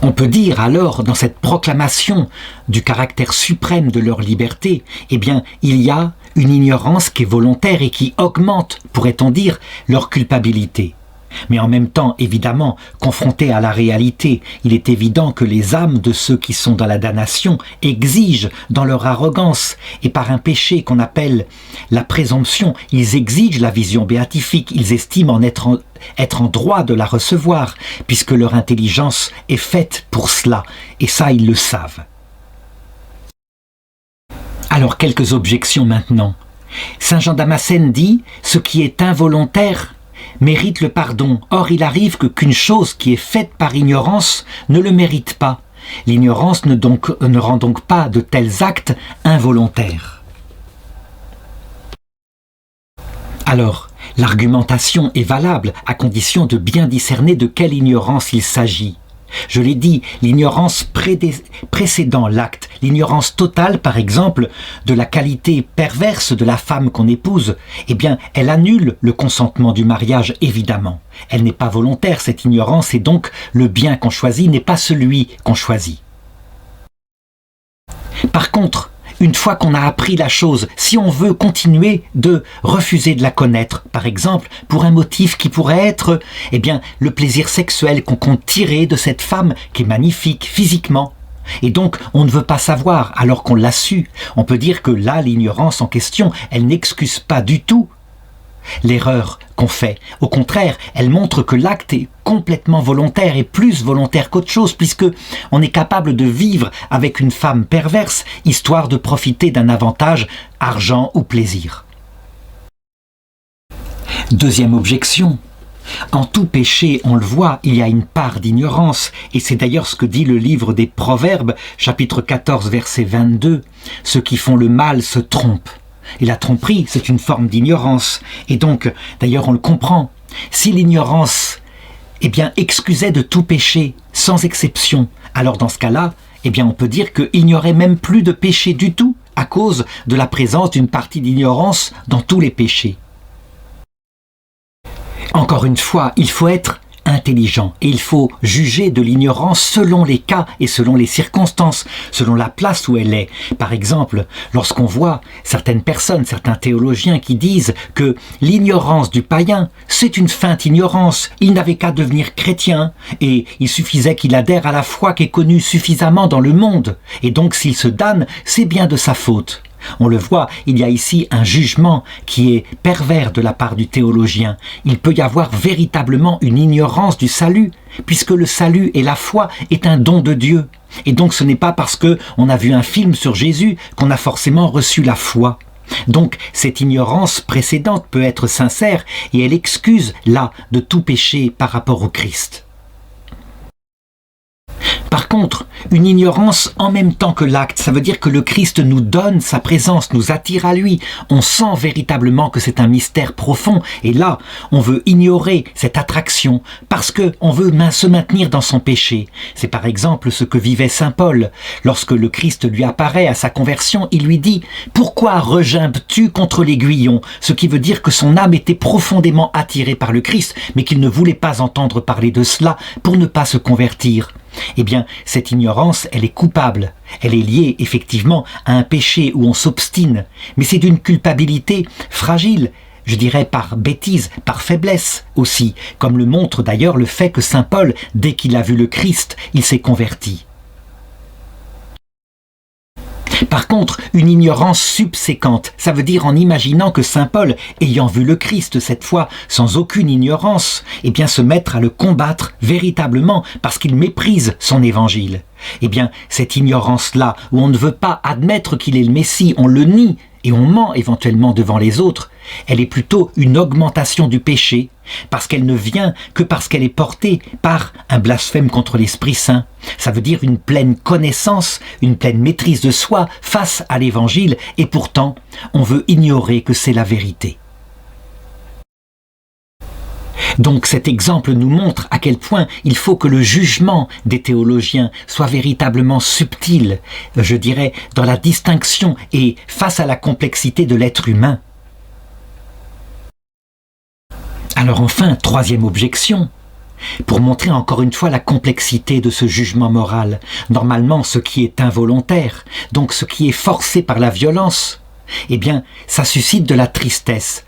S1: On peut dire alors, dans cette proclamation du caractère suprême de leur liberté, eh bien, il y a une ignorance qui est volontaire et qui augmente, pourrait-on dire, leur culpabilité. Mais en même temps, évidemment, confrontés à la réalité, il est évident que les âmes de ceux qui sont dans la damnation exigent, dans leur arrogance et par un péché qu'on appelle la présomption, ils exigent la vision béatifique, ils estiment en être en droit de la recevoir, puisque leur intelligence est faite pour cela, et ça ils le savent. Alors quelques objections maintenant. Saint Jean Damascène dit « Ce qui est involontaire mérite le pardon. Or, il arrive qu'une chose qui est faite par ignorance ne le mérite pas. L'ignorance ne rend donc pas de tels actes involontaires. » Alors, l'argumentation est valable à condition de bien discerner de quelle ignorance il s'agit. Je l'ai dit, l'ignorance précédant l'acte, l'ignorance totale par exemple de la qualité perverse de la femme qu'on épouse, eh bien elle annule le consentement du mariage évidemment. Elle n'est pas volontaire cette ignorance et donc le bien qu'on choisit n'est pas celui qu'on choisit. Par contre, une fois qu'on a appris la chose, si on veut continuer de refuser de la connaître, par exemple, pour un motif qui pourrait être, eh bien, le plaisir sexuel qu'on compte tirer de cette femme qui est magnifique physiquement, et donc on ne veut pas savoir alors qu'on l'a su, on peut dire que là, l'ignorance en question, elle n'excuse pas du tout l'erreur qu'on fait. Au contraire, elle montre que l'acte est complètement volontaire et plus volontaire qu'autre chose puisque on est capable de vivre avec une femme perverse histoire de profiter d'un avantage, argent ou plaisir. Deuxième objection. En tout péché, on le voit, il y a une part d'ignorance et c'est d'ailleurs ce que dit le livre des Proverbes, chapitre 14, verset 22. Ceux qui font le mal se trompent. Et la tromperie, c'est une forme d'ignorance. Et donc, d'ailleurs, on le comprend. Si l'ignorance, eh bien, excusait de tout péché, sans exception, alors dans ce cas-là, eh bien, on peut dire qu'il n'y aurait même plus de péché du tout, à cause de la présence d'une partie d'ignorance dans tous les péchés. Encore une fois, il faut être intelligent et il faut juger de l'ignorance selon les cas et selon les circonstances, selon la place où elle est. Par exemple, lorsqu'on voit certaines personnes, certains théologiens qui disent que l'ignorance du païen, c'est une feinte ignorance, il n'avait qu'à devenir chrétien et il suffisait qu'il adhère à la foi qui est connue suffisamment dans le monde et donc s'il se damne, c'est bien de sa faute. On le voit, il y a ici un jugement qui est pervers de la part du théologien. Il peut y avoir véritablement une ignorance du salut, puisque le salut et la foi est un don de Dieu. Et donc ce n'est pas parce qu'on a vu un film sur Jésus qu'on a forcément reçu la foi. Donc cette ignorance précédente peut être sincère et elle excuse là de tout péché par rapport au Christ. Par contre, une ignorance en même temps que l'acte, ça veut dire que le Christ nous donne sa présence, nous attire à lui. On sent véritablement que c'est un mystère profond. Et là, on veut ignorer cette attraction parce qu'on veut se maintenir dans son péché. C'est par exemple ce que vivait saint Paul. Lorsque le Christ lui apparaît à sa conversion, il lui dit « Pourquoi regimbes-tu contre l'aiguillon ?» Ce qui veut dire que son âme était profondément attirée par le Christ, mais qu'il ne voulait pas entendre parler de cela pour ne pas se convertir. Eh bien, cette ignorance, elle est coupable. Elle est liée, effectivement, à un péché où on s'obstine. Mais c'est d'une culpabilité fragile, je dirais par bêtise, par faiblesse aussi, comme le montre d'ailleurs le fait que saint Paul, dès qu'il a vu le Christ, il s'est converti. Par contre, une ignorance subséquente, ça veut dire en imaginant que saint Paul, ayant vu le Christ cette fois sans aucune ignorance, eh bien se mettre à le combattre véritablement parce qu'il méprise son évangile. Eh bien, cette ignorance-là, où on ne veut pas admettre qu'il est le Messie, on le nie et on ment éventuellement devant les autres, elle est plutôt une augmentation du péché, parce qu'elle ne vient que parce qu'elle est portée par un blasphème contre l'Esprit Saint. Ça veut dire une pleine connaissance, une pleine maîtrise de soi face à l'Évangile, et pourtant, on veut ignorer que c'est la vérité. Donc cet exemple nous montre à quel point il faut que le jugement des théologiens soit véritablement subtil, je dirais, dans la distinction et face à la complexité de l'être humain. Alors enfin, troisième objection, pour montrer encore une fois la complexité de ce jugement moral. Normalement, ce qui est involontaire, donc ce qui est forcé par la violence, eh bien, ça suscite de la tristesse.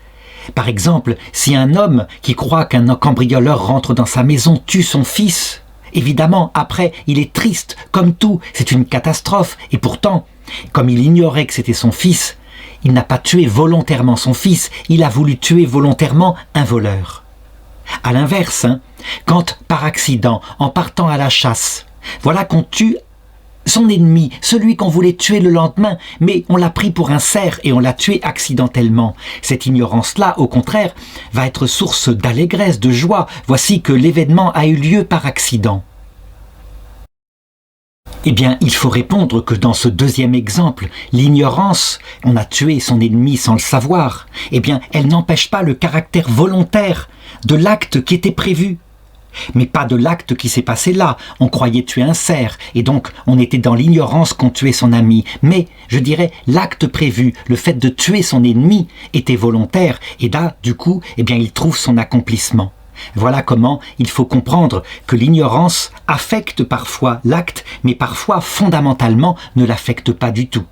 S1: Par exemple, si un homme qui croit qu'un cambrioleur rentre dans sa maison tue son fils, évidemment, après, il est triste, comme tout, c'est une catastrophe. Et pourtant, comme il ignorait que c'était son fils, il n'a pas tué volontairement son fils, il a voulu tuer volontairement un voleur. À l'inverse, quand par accident, en partant à la chasse, voilà qu'on tue son ennemi, celui qu'on voulait tuer le lendemain, mais on l'a pris pour un cerf et on l'a tué accidentellement. Cette ignorance-là, au contraire, va être source d'allégresse, de joie. Voici que l'événement a eu lieu par accident. Eh bien, il faut répondre que dans ce deuxième exemple, l'ignorance, on a tué son ennemi sans le savoir, eh bien, elle n'empêche pas le caractère volontaire de l'acte qui était prévu. Mais pas de l'acte qui s'est passé là. On croyait tuer un cerf, et donc on était dans l'ignorance qu'on tuait son ami. Mais, je dirais, l'acte prévu, le fait de tuer son ennemi, était volontaire, et là, du coup, eh bien, il trouve son accomplissement. Voilà comment il faut comprendre que l'ignorance affecte parfois l'acte, mais parfois, fondamentalement, ne l'affecte pas du tout.